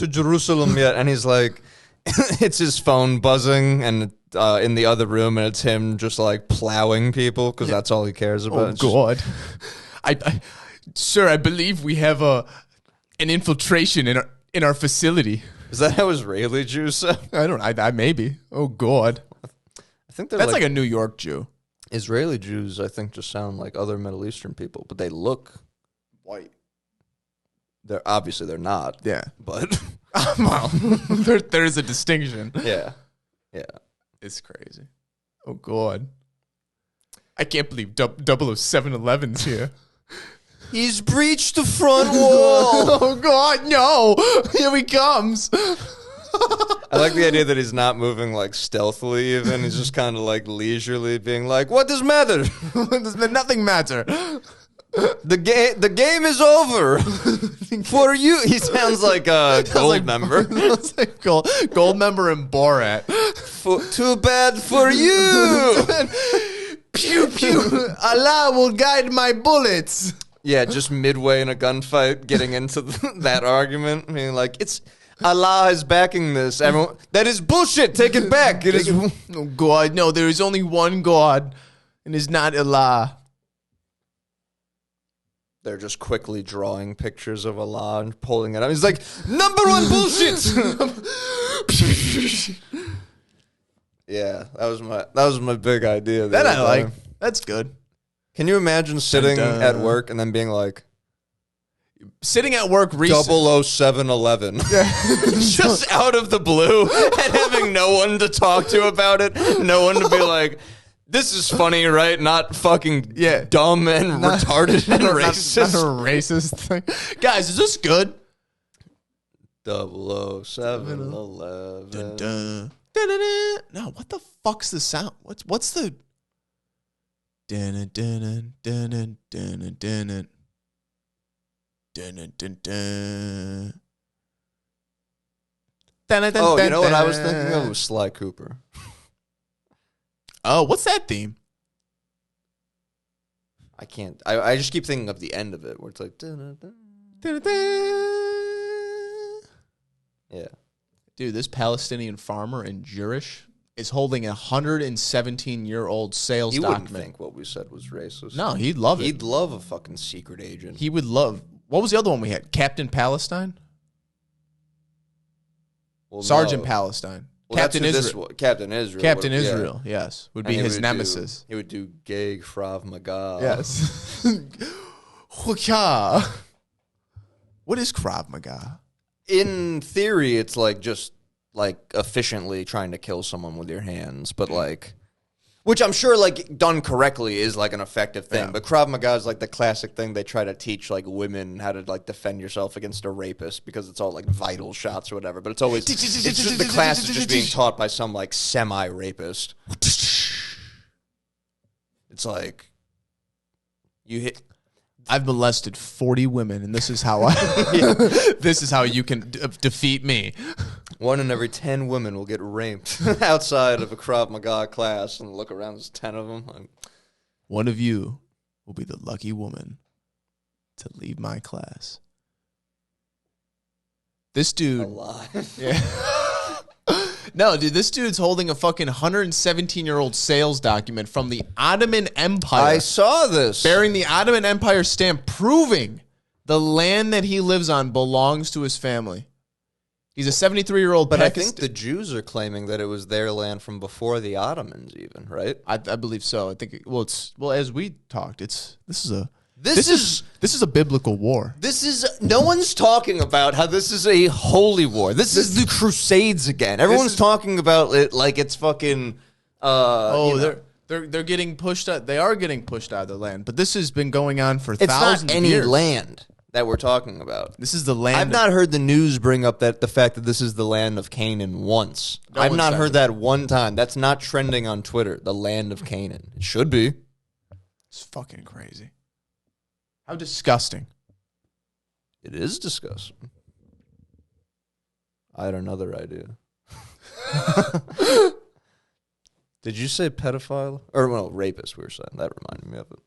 Speaker 3: Jerusalem yet? And he's like, it's his phone buzzing and in the other room, and it's him just like plowing people because that's all he cares about.
Speaker 2: Oh
Speaker 3: It's just-
Speaker 2: God, sir, I believe we have an infiltration in our facility.
Speaker 3: Is that how Israeli Jews sound?
Speaker 2: I maybe. Oh God,
Speaker 3: I think they're
Speaker 2: that's like a New York Jew.
Speaker 3: Israeli Jews, I think, just sound like other Middle Eastern people, but they look
Speaker 2: White.
Speaker 3: they're not.
Speaker 2: Yeah.
Speaker 3: But
Speaker 2: Well, there is a distinction.
Speaker 3: yeah.
Speaker 2: It's crazy. Oh God, I can't believe 00711's here.
Speaker 3: He's breached the front wall.
Speaker 2: Oh God, no! Here he comes.
Speaker 3: I like the idea that he's not moving like stealthily even. He's just kind of like leisurely being like, what does matter?
Speaker 2: Does nothing matter?
Speaker 3: The game is over for you. He sounds like a gold member.
Speaker 2: It's like gold member and Borat.
Speaker 3: Too bad for you.
Speaker 2: Pew pew. Allah will guide my bullets.
Speaker 3: Yeah, just midway in a gunfight, getting into that argument. I mean, like, it's Allah is backing this. Everyone, that is bullshit. Take it back. It is.
Speaker 2: Oh God, no! There is only one God, and it's not Allah.
Speaker 3: They're just quickly drawing pictures of Allah and pulling it up. He's like, number one bullshit. Yeah, that was my big idea.
Speaker 2: That I
Speaker 3: there.
Speaker 2: like. That's good.
Speaker 3: Can you imagine sitting
Speaker 2: Dun-dun.
Speaker 3: at work and then being like,
Speaker 2: Sitting at work recently.
Speaker 3: 00711. Just out of the blue and having no one to talk to about it. No one to be like, this is funny, right? Not fucking dumb and retarded and racist.
Speaker 2: Not a racist thing. Guys, is this good?
Speaker 3: 00711.
Speaker 2: Dun, dun. Dun-dun-dun. No, what the fuck's the sound? What's the? Dun, dun, dun, dun, dun, dun, dun. Dun, dun, dun.
Speaker 3: Oh, you know what I was thinking of? It was Sly Cooper.
Speaker 2: Oh, what's that theme?
Speaker 3: I can't. I just keep thinking of the end of it where it's like. Dun-dun-dun. Yeah.
Speaker 2: Dude, this Palestinian farmer in Jerish is holding a 117-year-old sales
Speaker 3: He wouldn't
Speaker 2: document.
Speaker 3: think what we said was racist.
Speaker 2: No, he'd love it.
Speaker 3: He'd love a fucking secret agent.
Speaker 2: He would love. What was the other one we had? Captain Palestine?
Speaker 3: Well,
Speaker 2: Sergeant
Speaker 3: no.
Speaker 2: Palestine.
Speaker 3: Well,
Speaker 2: Captain
Speaker 3: that's who
Speaker 2: Israel.
Speaker 3: Captain Israel.
Speaker 2: Captain
Speaker 3: yeah.
Speaker 2: Israel, yes. Would
Speaker 3: And
Speaker 2: be
Speaker 3: he
Speaker 2: his
Speaker 3: would
Speaker 2: nemesis.
Speaker 3: He would do gay Krav Maga.
Speaker 2: Yes. Hukah. What is Krav Maga?
Speaker 3: In theory, it's like just like efficiently trying to kill someone with your hands, but like, which I'm sure like done correctly is like an effective thing.
Speaker 2: Yeah.
Speaker 3: But Krav Maga is like the classic thing they try to teach like women how to like defend yourself against a rapist because it's all like vital shots or whatever. But it's always it's just, the class is just being taught by some like semi-rapist. It's like you hit.
Speaker 2: I've molested 40 women, and this is how this is how you can defeat me.
Speaker 3: 1 in every 10 women will get raped outside of a Krav Maga class, and look around, there's 10 of them. Like,
Speaker 2: One of you will be the lucky woman to leave my class. This dude.
Speaker 3: alive.
Speaker 2: Yeah. No, dude, this dude's holding a fucking 117-year-old sales document from the Ottoman Empire.
Speaker 3: I saw this.
Speaker 2: Bearing the Ottoman Empire stamp, proving the land that he lives on belongs to his family. He's a 73-year-old
Speaker 3: But I
Speaker 2: Pakistan.
Speaker 3: think the Jews are claiming that it was their land from before the Ottomans, even, right?
Speaker 2: I believe so. I think as we talked, this is a
Speaker 3: This is
Speaker 2: a biblical war.
Speaker 3: no one's talking about how this is a holy war. This is the Crusades again. Everyone's talking about it like it's fucking.
Speaker 2: They're getting pushed out. They are getting pushed out of the land. But this has been going on for
Speaker 3: it's
Speaker 2: thousands
Speaker 3: not
Speaker 2: of
Speaker 3: any
Speaker 2: years.
Speaker 3: land that we're talking about.
Speaker 2: This is the land.
Speaker 3: I've not heard the news bring up the fact that this is the land of Canaan once.
Speaker 2: No
Speaker 3: I've
Speaker 2: one
Speaker 3: not
Speaker 2: said
Speaker 3: heard
Speaker 2: it.
Speaker 3: that one time. That's not trending on Twitter. The land of Canaan. It should be.
Speaker 2: It's fucking crazy. How disgusting.
Speaker 3: It is disgusting. I had another idea. Did you say pedophile? Or, well, rapist, we were saying. That reminded me of it.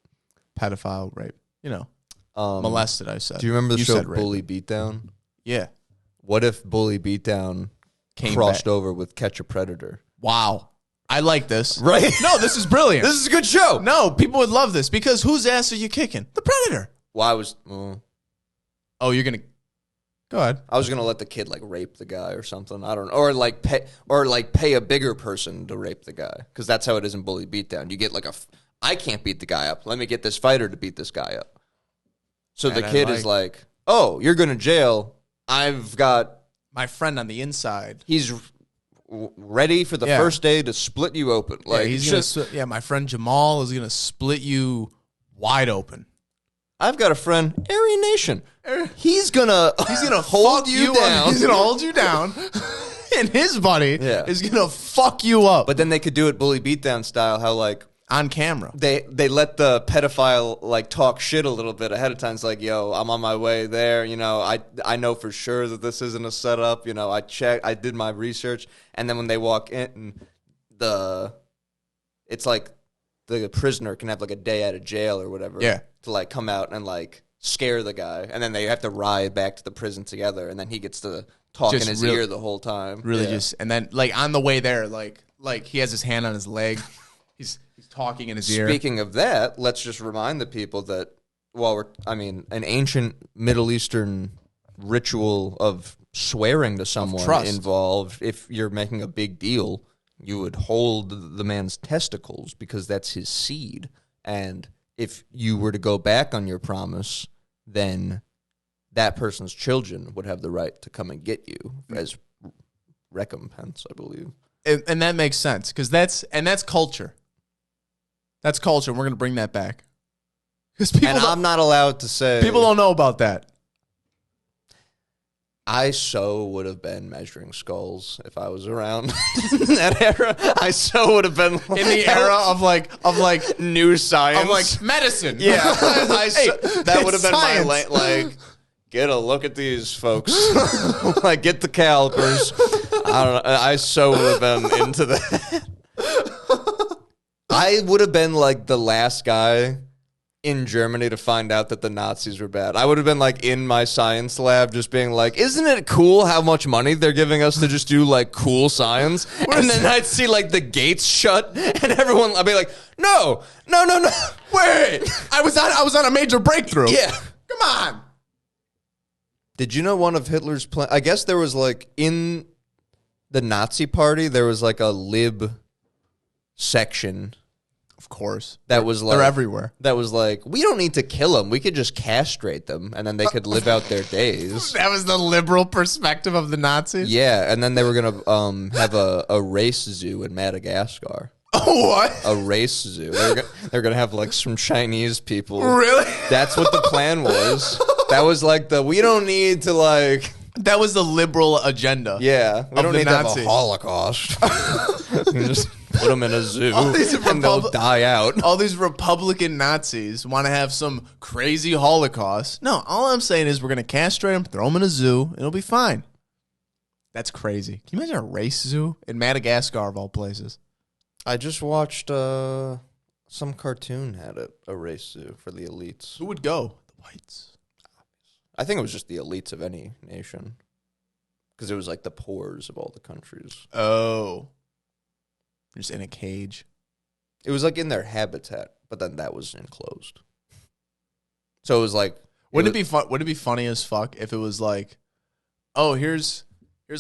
Speaker 2: Pedophile, rape. You know, molested, I said.
Speaker 3: Do you remember the show
Speaker 2: said rape.
Speaker 3: Bully Beatdown?
Speaker 2: Yeah.
Speaker 3: What if Bully Beatdown crossed over with Catch a Predator?
Speaker 2: Wow. I like this.
Speaker 3: Right?
Speaker 2: No, this is brilliant.
Speaker 3: This is a good show.
Speaker 2: No, people would love this because whose ass are you kicking? The Predator.
Speaker 3: Well, I was...
Speaker 2: Oh, you're going to... Go ahead.
Speaker 3: I was gonna let the kid like rape the guy or something. I don't know, or pay a bigger person to rape the guy, because that's how it is in Bully Beatdown. You get like I can't beat the guy up. Let me get this fighter to beat this guy up. So the kid is like, oh, you're going to jail. I've got
Speaker 2: my friend on the inside.
Speaker 3: He's ready for the first day to split you open. Like
Speaker 2: my friend Jamal is gonna split you wide open.
Speaker 3: I've got a friend, Aryan Nation. He's gonna hold you down.
Speaker 2: He's gonna hold you down, and his buddy is gonna fuck you up.
Speaker 3: But then they could do it Bully Beatdown style. How like
Speaker 2: on camera,
Speaker 3: they let the pedophile like talk shit a little bit ahead of time. It's like, yo, I'm on my way there. You know, I know for sure that this isn't a setup. You know, I did my research, and then when they walk in, it's like the prisoner can have like a day out of jail or whatever.
Speaker 2: Yeah.
Speaker 3: To like come out and like scare the guy, and then they have to ride back to the prison together, and then he gets to talk in his ear the whole time.
Speaker 2: And then like on the way there, like he has his hand on his leg, he's talking in his ear.
Speaker 3: Speaking of that, let's just remind the people that an ancient Middle Eastern ritual of swearing to someone involved. If you're making a big deal, you would hold the man's testicles because that's his seed, and if you were to go back on your promise, then that person's children would have the right to come and get you as recompense, I believe.
Speaker 2: And that makes sense because that's culture. That's culture. And we're going to bring that back.
Speaker 3: I'm not allowed to say.
Speaker 2: People don't know about that.
Speaker 3: I so would have been measuring skulls if I was around in that era. I so would have been
Speaker 2: in the era of like
Speaker 3: new science,
Speaker 2: of like medicine.
Speaker 3: Yeah, that would have been science. My like. Get a look at these folks. Like, get the calipers. I don't know. I so would have been into that. I would have been like the last guy in Germany to find out that the Nazis were bad. I would have been like in my science lab just being like, isn't it cool how much money they're giving us to just do like cool science? And then I'd see like the gates shut and everyone, I'd be like, no.
Speaker 2: Wait, I was on a major breakthrough.
Speaker 3: Yeah.
Speaker 2: Come on.
Speaker 3: Did you know one of Hitler's plans? I guess there was like in the Nazi party, there was like a lib section.
Speaker 2: Of course.
Speaker 3: That was like,
Speaker 2: they're everywhere.
Speaker 3: That was like, we don't need to kill them. We could just castrate them, and then they could live out their days.
Speaker 2: That was the liberal perspective of the Nazis?
Speaker 3: Yeah, and then they were going to have a race zoo in Madagascar.
Speaker 2: Oh, what?
Speaker 3: A race zoo. They're going to have like some Chinese people.
Speaker 2: Really?
Speaker 3: That's what the plan was. That was like we don't need to like...
Speaker 2: That was the liberal agenda.
Speaker 3: Yeah. We don't need Nazis. To have a Holocaust. You just put them in a zoo and they'll die out.
Speaker 2: All these Republican Nazis want to have some crazy Holocaust. No, all I'm saying is we're going to castrate them, throw them in a zoo, and it'll be fine. That's crazy. Can you imagine a race zoo in Madagascar of all places?
Speaker 3: I just watched some cartoon had it, a race zoo for the elites.
Speaker 2: Who would go? The whites.
Speaker 3: I think it was just the elites of any nation. Because it was like the poors of all the countries.
Speaker 2: Oh. Just in a cage.
Speaker 3: It was like in their habitat, but then that was enclosed. So it was like...
Speaker 2: Wouldn't it be funny as fuck if it was like, oh, here's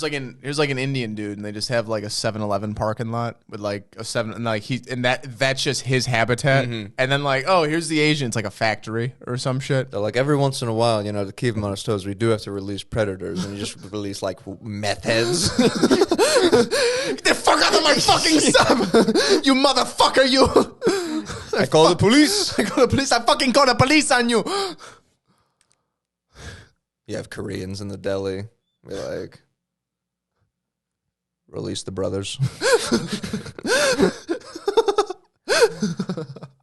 Speaker 2: like an Indian dude, and they just have like a 7-Eleven parking lot with like a 7, and like that's just his habitat. Mm-hmm. And then like, oh, here's the Asian, it's like a factory or some shit.
Speaker 3: They're like, every once in a while, to keep him on his toes, we do have to release predators, and you just release like meth heads.
Speaker 2: Get the fuck out of my fucking stuff, you motherfucker! You.
Speaker 3: I call the police.
Speaker 2: I fucking call the police on you.
Speaker 3: You have Koreans in the deli. Be like. Release the brothers.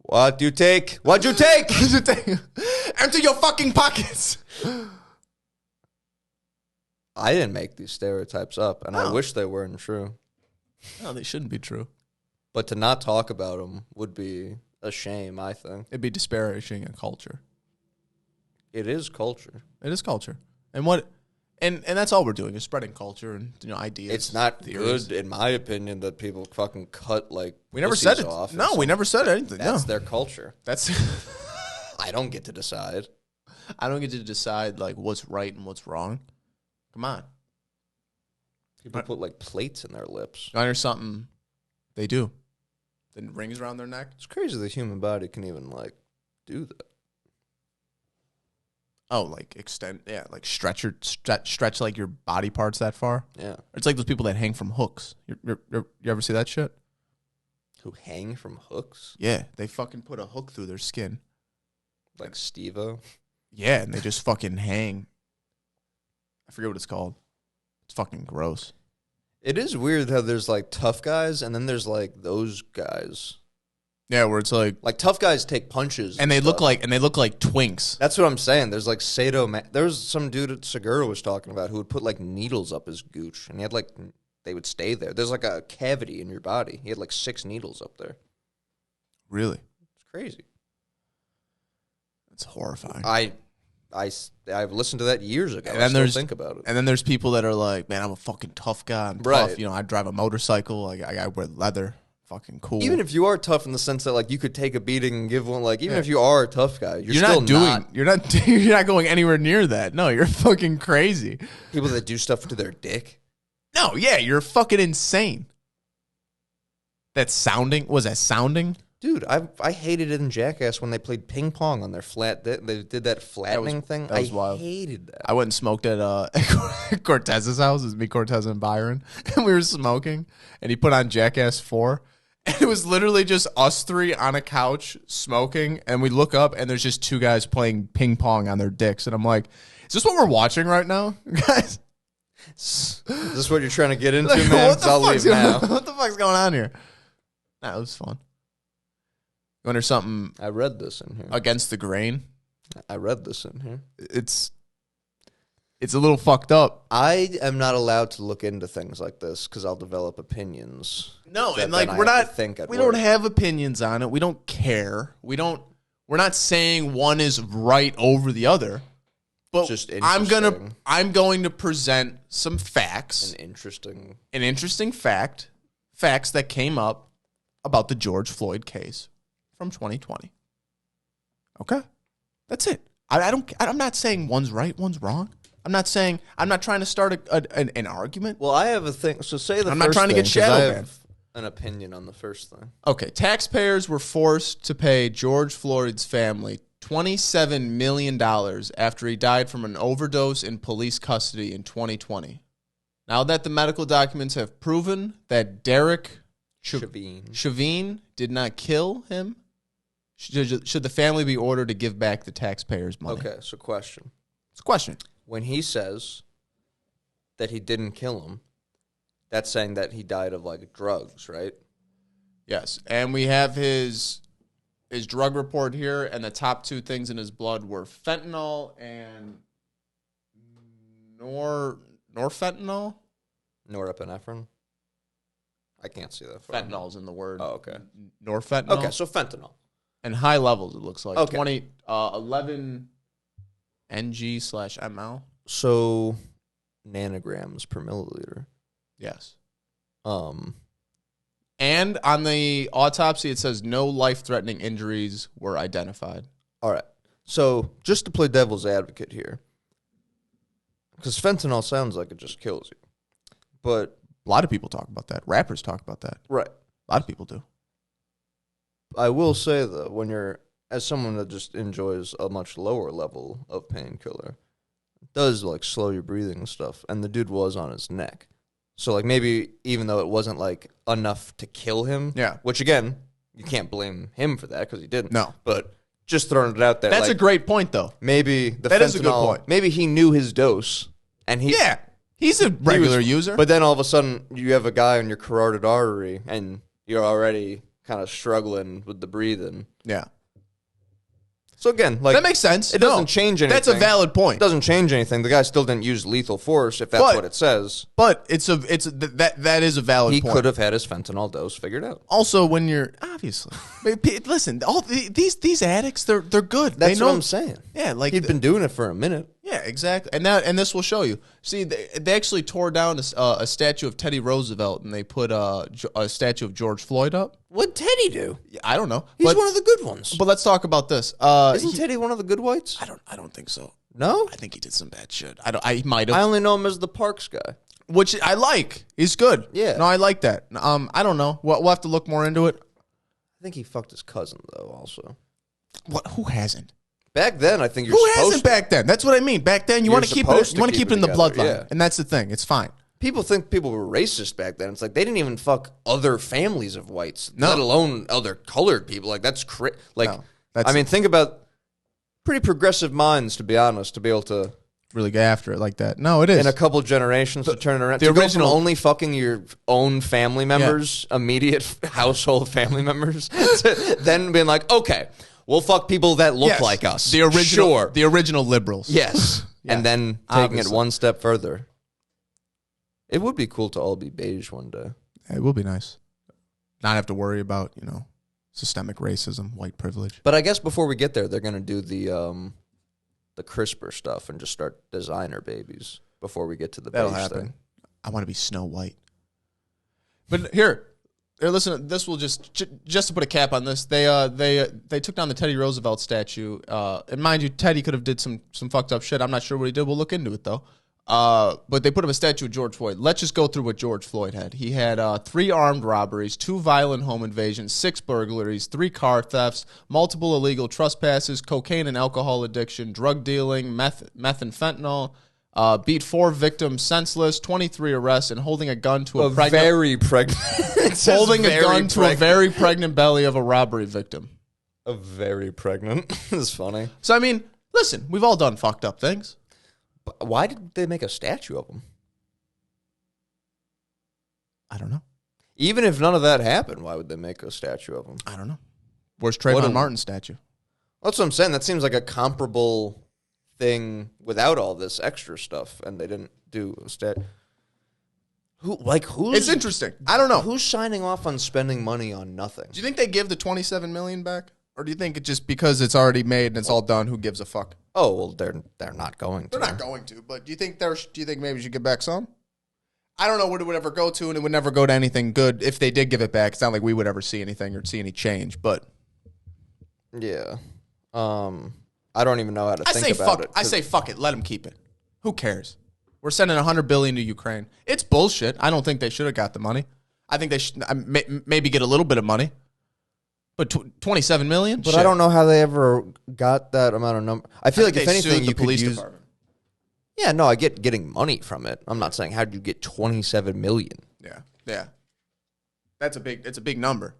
Speaker 3: What'd you take? Empty
Speaker 2: your fucking pockets.
Speaker 3: I didn't make these stereotypes up, and I
Speaker 2: No.
Speaker 3: wish they weren't true.
Speaker 2: No, they shouldn't be true.
Speaker 3: But to not talk about them would be a shame, I think.
Speaker 2: It'd be disparaging a culture.
Speaker 3: It is culture.
Speaker 2: It is culture. And that's all we're doing is spreading culture and ideas.
Speaker 3: It's not
Speaker 2: theories.
Speaker 3: good, in my opinion, that people fucking cut like
Speaker 2: We never
Speaker 3: pussies
Speaker 2: said it.
Speaker 3: off.
Speaker 2: No, we never said anything.
Speaker 3: That's
Speaker 2: no.
Speaker 3: their culture.
Speaker 2: That's
Speaker 3: I don't get to decide.
Speaker 2: I don't get to decide like what's right and what's wrong. Come on.
Speaker 3: People put like plates in their lips.
Speaker 2: Or something they do. Then rings around their neck.
Speaker 3: It's crazy the human body can even like do that.
Speaker 2: Oh, like extend, yeah, like stretch like your body parts that far.
Speaker 3: Yeah.
Speaker 2: It's like those people that hang from hooks. You ever see that shit?
Speaker 3: Who hang from hooks?
Speaker 2: Yeah, they fucking put a hook through their skin.
Speaker 3: Like Steve-O?
Speaker 2: Yeah, and they just fucking hang. I forget what it's called. It's fucking gross.
Speaker 3: It is weird how there's like tough guys and then there's like those guys.
Speaker 2: Yeah, where it's like
Speaker 3: Like tough guys take punches.
Speaker 2: and they
Speaker 3: stuff.
Speaker 2: look like twinks.
Speaker 3: That's what I'm saying. There's like there was some dude at Segura was talking about who would put like needles up his gooch and he had like they would stay there. There's like a cavity in your body. He had like 6 needles up there.
Speaker 2: Really?
Speaker 3: It's crazy.
Speaker 2: It's horrifying.
Speaker 3: I've listened to that years ago.
Speaker 2: And
Speaker 3: I
Speaker 2: then
Speaker 3: still
Speaker 2: there's
Speaker 3: think about it.
Speaker 2: And then there's people that are like, man, I'm a fucking tough guy. I'm
Speaker 3: Right.
Speaker 2: tough. I drive a motorcycle. I wear leather. Fucking cool.
Speaker 3: Even if you are tough in the sense that like you could take a beating and give one, like even
Speaker 2: Yeah.
Speaker 3: if you are a tough guy, you're still
Speaker 2: not doing. You're not. You're not going anywhere near that. No, you're fucking crazy.
Speaker 3: people that do stuff to their dick.
Speaker 2: No, yeah, you're fucking insane. That sounding was that sounding?
Speaker 3: Dude, I hated it in Jackass when they played ping pong on their flat. They did that flattening thing.
Speaker 2: that was
Speaker 3: I
Speaker 2: wild.
Speaker 3: hated that.
Speaker 2: I went and smoked at Cortez's house. It was me, Cortez, and Byron, and we were smoking. And he put on Jackass 4, and it was literally just us 3 on a couch smoking. And we look up, and there's just 2 guys playing ping pong on their dicks. And I'm like, "Is this what we're watching right now, guys?
Speaker 3: Is this what you're trying to get into,
Speaker 2: Like,
Speaker 3: man?
Speaker 2: what
Speaker 3: 'Cause I'll leave now.
Speaker 2: What the fuck's going on here?" Nah, it was fun. You wonder something
Speaker 3: I read this in here.
Speaker 2: against the grain?
Speaker 3: I read this in here.
Speaker 2: It's a little fucked up.
Speaker 3: I am not allowed to look into things like this because I'll develop opinions.
Speaker 2: No,
Speaker 3: that
Speaker 2: and like
Speaker 3: then I
Speaker 2: we're
Speaker 3: have to
Speaker 2: not
Speaker 3: think at
Speaker 2: we
Speaker 3: work.
Speaker 2: don't have opinions on it. We don't care. We're not saying one is right over the other. But
Speaker 3: Just
Speaker 2: I'm
Speaker 3: interesting.
Speaker 2: going to present some facts,
Speaker 3: An
Speaker 2: interesting facts that came up about the George Floyd case from 2020. Okay? That's it. I'm not saying one's right, one's wrong. I'm not trying to start an argument.
Speaker 3: Well, I have a thing. So say the
Speaker 2: I'm
Speaker 3: first
Speaker 2: not trying to
Speaker 3: thing,
Speaker 2: get
Speaker 3: 'cause
Speaker 2: shadow
Speaker 3: I have
Speaker 2: banned.
Speaker 3: an opinion on the first thing.
Speaker 2: Okay, taxpayers were forced to pay George Floyd's family $27 million after he died from an overdose in police custody in 2020. Now that the medical documents have proven that Derek Chauvin did not kill him, should the family be ordered to give back the taxpayers' money?
Speaker 3: Okay, so question.
Speaker 2: It's a question.
Speaker 3: When he says that he didn't kill him, that's saying that he died of like drugs, right?
Speaker 2: Yes, and we have his drug report here, and the top 2 things in his blood were fentanyl and norfentanyl.
Speaker 3: Norepinephrine. I can't see that. far.
Speaker 2: Fentanyl's in the word.
Speaker 3: Oh, okay.
Speaker 2: Norfentanyl.
Speaker 3: Okay, so fentanyl.
Speaker 2: And high levels, it looks like.
Speaker 3: Okay.
Speaker 2: 11 ng/ml.
Speaker 3: So nanograms per milliliter.
Speaker 2: Yes.
Speaker 3: Um,
Speaker 2: And on the autopsy, it says no life-threatening injuries were identified.
Speaker 3: all right. So just to play devil's advocate here, because fentanyl sounds like it just kills you, but
Speaker 2: A lot of people talk about that. Rappers talk about that.
Speaker 3: right.
Speaker 2: A lot of people do.
Speaker 3: I will say though, when you're as someone that just enjoys a much lower level of painkiller, it does like slow your breathing and stuff. And the dude was on his neck, so like maybe even though it wasn't like enough to kill him,
Speaker 2: Yeah.
Speaker 3: Which again, you can't blame him for that because he didn't.
Speaker 2: No.
Speaker 3: But just throwing it out there,
Speaker 2: That's
Speaker 3: like,
Speaker 2: a great point, though.
Speaker 3: maybe the
Speaker 2: That
Speaker 3: fentanyl,
Speaker 2: is a good point.
Speaker 3: Maybe he knew his dose, and he
Speaker 2: Yeah. He's a regular user.
Speaker 3: But then all of a sudden, you have a guy on your carotid artery, and you're already kind of struggling with the breathing.
Speaker 2: yeah.
Speaker 3: So again, like
Speaker 2: That makes sense.
Speaker 3: It doesn't
Speaker 2: No,
Speaker 3: change anything.
Speaker 2: That's a valid point.
Speaker 3: It doesn't change anything. The guy still didn't use lethal force, if that's
Speaker 2: But-
Speaker 3: what it says.
Speaker 2: But that is a valid
Speaker 3: He
Speaker 2: point.
Speaker 3: could have had his fentanyl dose figured out.
Speaker 2: Also, when you're obviously listen, all these addicts, they're good.
Speaker 3: That's
Speaker 2: they know,
Speaker 3: what I'm saying.
Speaker 2: Yeah, like
Speaker 3: He'd been doing it for a minute.
Speaker 2: yeah, exactly. And this will show you. See, they actually tore down a statue of Teddy Roosevelt, and they put a statue of George Floyd up.
Speaker 3: What'd Teddy do?
Speaker 2: I don't know.
Speaker 3: He's
Speaker 2: but,
Speaker 3: one of the good ones.
Speaker 2: But let's talk about this.
Speaker 3: Isn't Teddy one of the good whites?
Speaker 2: I don't think so.
Speaker 3: No?
Speaker 2: I think he did some bad shit. I might have.
Speaker 3: I only know him as the Parks guy.
Speaker 2: Which I like. He's good.
Speaker 3: Yeah.
Speaker 2: No, I like that. I don't know. We'll have to look more into it.
Speaker 3: I think he fucked his cousin, though, also.
Speaker 2: What? Who hasn't?
Speaker 3: Back then, I think you're
Speaker 2: Who
Speaker 3: supposed
Speaker 2: hasn't
Speaker 3: to.
Speaker 2: back then? That's what I mean. Back then, you
Speaker 3: You're
Speaker 2: want to keep it.
Speaker 3: supposed
Speaker 2: You
Speaker 3: to
Speaker 2: want to
Speaker 3: keep
Speaker 2: keep it in the
Speaker 3: together,
Speaker 2: bloodline,
Speaker 3: yeah.
Speaker 2: and that's the thing. It's fine.
Speaker 3: People think people were racist back then. It's like they didn't even fuck other families of whites,
Speaker 2: No.
Speaker 3: let alone other colored people. Like, that's
Speaker 2: No, that's-
Speaker 3: I mean, think about pretty progressive minds, to be honest, to be able to,
Speaker 2: Really go after it like that. No, it is.
Speaker 3: in a couple generations, to turn it around.
Speaker 2: the
Speaker 3: To go from
Speaker 2: original-
Speaker 3: only fucking your own family members, immediate household family members, to then being like, okay, we'll fuck people that look
Speaker 2: Yes.
Speaker 3: like us.
Speaker 2: The original.
Speaker 3: Sure.
Speaker 2: The original liberals.
Speaker 3: Yes.
Speaker 2: Yeah,
Speaker 3: And then taking
Speaker 2: obviously.
Speaker 3: it one step further. It would be cool to all be beige one day.
Speaker 2: It will be nice. Not have to worry about systemic racism, white privilege.
Speaker 3: But I guess before we get there, they're going to do the CRISPR stuff and just start designer babies before we get to the
Speaker 2: That'll
Speaker 3: beige
Speaker 2: happen.
Speaker 3: thing.
Speaker 2: I want to be Snow White. But here, listen. This will just to put a cap on this. They took down the Teddy Roosevelt statue. And mind you, Teddy could have did some fucked up shit. I'm not sure what he did. We'll look into it though. But they put up a statue of George Floyd. Let's just go through what George Floyd had. He had 3 armed robberies, 2 violent home invasions, 6 burglaries, 3 car thefts, multiple illegal trespasses, cocaine and alcohol addiction, drug dealing, meth and fentanyl. Beat 4 victims senseless, 23 arrests, and holding a gun to a pregnant
Speaker 3: very pregnant.
Speaker 2: holding a gun to a very pregnant belly of a robbery victim.
Speaker 3: A very pregnant. It's funny.
Speaker 2: So I mean, listen, we've all done fucked up things.
Speaker 3: But why did they make a statue of him?
Speaker 2: I don't know.
Speaker 3: Even if none of that happened, why would they make a statue of him?
Speaker 2: I don't know. Where's
Speaker 3: What
Speaker 2: Trayvon
Speaker 3: a-
Speaker 2: Martin's statue?
Speaker 3: That's what I'm saying. That seems like a comparable thing without all this extra stuff, and they didn't do a statue. Who's
Speaker 2: It's interesting. I don't know.
Speaker 3: Who's signing off on spending money on nothing?
Speaker 2: Do you think they give the $27 million back, or do you think it just because it's already made and it's all done? Who gives a fuck?
Speaker 3: Oh well, they're not going to.
Speaker 2: They're not going to. But do you think maybe we should give back some? I don't know what it would ever go to, and it would never go to anything good if they did give it back. It's not like we would ever see anything or see any change. But
Speaker 3: Yeah. I don't even know how to
Speaker 2: I
Speaker 3: think
Speaker 2: say
Speaker 3: about
Speaker 2: fuck.
Speaker 3: it.
Speaker 2: I say fuck it. Let them keep it. Who cares? We're sending $100 billion to Ukraine. It's bullshit. I don't think they should have got the money. I think they should maybe get a little bit of money, but $27 million.
Speaker 3: But I don't know how they ever got that amount of number. I feel like
Speaker 2: think
Speaker 3: if
Speaker 2: they
Speaker 3: anything,
Speaker 2: sued the
Speaker 3: you could
Speaker 2: police
Speaker 3: use.
Speaker 2: department.
Speaker 3: Yeah, no, I get getting money from it. I'm not saying how did you get 27 million
Speaker 2: Yeah. It's a big number.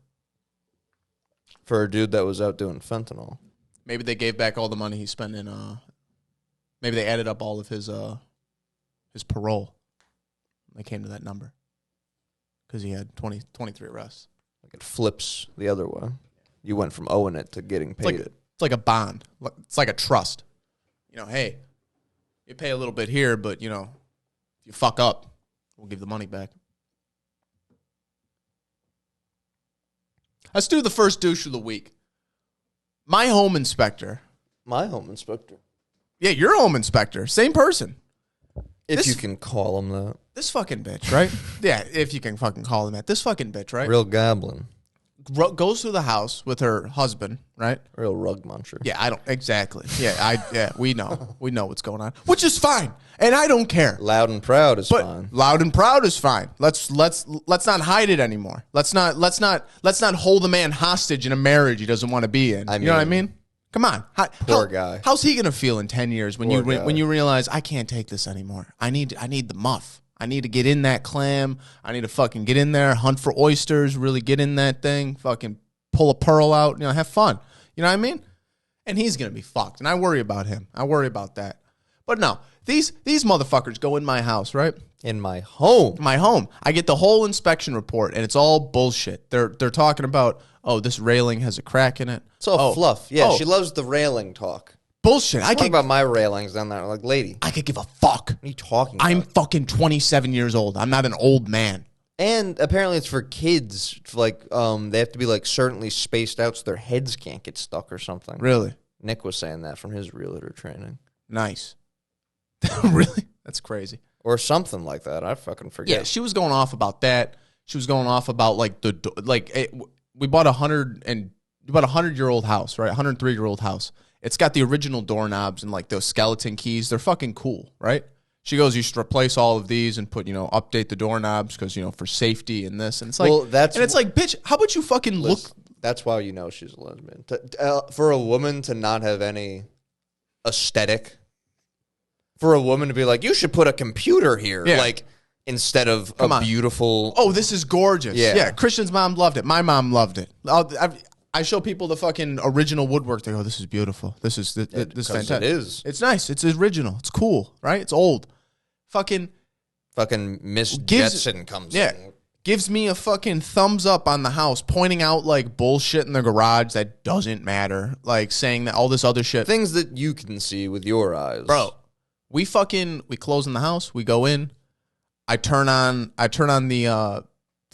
Speaker 3: for a dude that was out doing fentanyl.
Speaker 2: Maybe they gave back all the money he spent in. Maybe they added up all of his parole. They came to that number because he had 23 arrests.
Speaker 3: Like it flips the other way. You went from owing it to getting paid it.
Speaker 2: It's like a bond. It's like a trust. Hey, you pay a little bit here, but if you fuck up, we'll give the money back. Let's do the first douche of the week. My home inspector.
Speaker 3: My home inspector.
Speaker 2: Yeah, your home inspector. Same person.
Speaker 3: If
Speaker 2: This-
Speaker 3: you can call him that.
Speaker 2: This fucking bitch, right? Yeah, if you can fucking call him that. This fucking bitch, right?
Speaker 3: Real goblin.
Speaker 2: Goes through the house with her husband, right?
Speaker 3: Real rug muncher.
Speaker 2: Yeah, I don't exactly. Yeah, we know. We know what's going on. Which is fine. And I don't care.
Speaker 3: Loud and proud is
Speaker 2: But
Speaker 3: fine.
Speaker 2: loud and proud is fine. Let's not hide it anymore. Let's not hold a man hostage in a marriage he doesn't want to be in. You know what I mean? Come on.
Speaker 3: Poor guy.
Speaker 2: How's he gonna feel in 10 years when
Speaker 3: Poor guy.
Speaker 2: when you realize I can't take this anymore? I need the muff. I need to get in that clam. I need to fucking get in there, hunt for oysters, really get in that thing, fucking pull a pearl out, have fun. You know what I mean? And he's going to be fucked. And I worry about him. I worry about that. But no, These motherfuckers go in my house, right?
Speaker 3: In my home.
Speaker 2: My home. I get the whole inspection report, and it's all bullshit. They're talking about, oh, this railing has a crack in it.
Speaker 3: It's all fluff. Yeah,
Speaker 2: oh,
Speaker 3: she loves the railing talk.
Speaker 2: bullshit.
Speaker 3: Talk about my railings down there. Like, lady,
Speaker 2: I could give a fuck.
Speaker 3: what are you talking about?
Speaker 2: I'm fucking 27 years old. I'm not an old man.
Speaker 3: And apparently it's for kids. Like, they have to be, like, certainly spaced out so their heads can't get stuck or something.
Speaker 2: Really?
Speaker 3: Nick was saying that from his realtor training.
Speaker 2: Nice. Really? That's crazy.
Speaker 3: Or something like that. I fucking forget.
Speaker 2: Yeah, she was going off about that. She was going off about like we bought a 100-year-old house, right? 103-year-old house. It's got the original doorknobs and like those skeleton keys. They're fucking cool, right? She goes, you should replace all of these and put, update the doorknobs because, for safety and this. And it's like,
Speaker 3: Well, that's
Speaker 2: and it's like, bitch, how about you fucking look?
Speaker 3: That's why you know she's a lesbian. For a woman to not have any aesthetic, for a woman to be like, you should put a computer here,
Speaker 2: Yeah.
Speaker 3: like, instead of
Speaker 2: Come
Speaker 3: a
Speaker 2: on.
Speaker 3: beautiful.
Speaker 2: Oh, this is gorgeous.
Speaker 3: Yeah.
Speaker 2: Christian's mom loved it. My mom loved it. I show people the fucking original woodwork. They go, this is beautiful. This is this is fantastic.
Speaker 3: It is.
Speaker 2: It's nice. It's original. It's cool, right? It's old. Fucking
Speaker 3: Miss
Speaker 2: Gives-
Speaker 3: Jetson comes
Speaker 2: yeah.
Speaker 3: in.
Speaker 2: Gives me a fucking thumbs up on the house, pointing out like bullshit in the garage that doesn't matter, like saying that all this other shit.
Speaker 3: Things that you can see with your eyes.
Speaker 2: Bro, we close in the house. We go in. I turn on the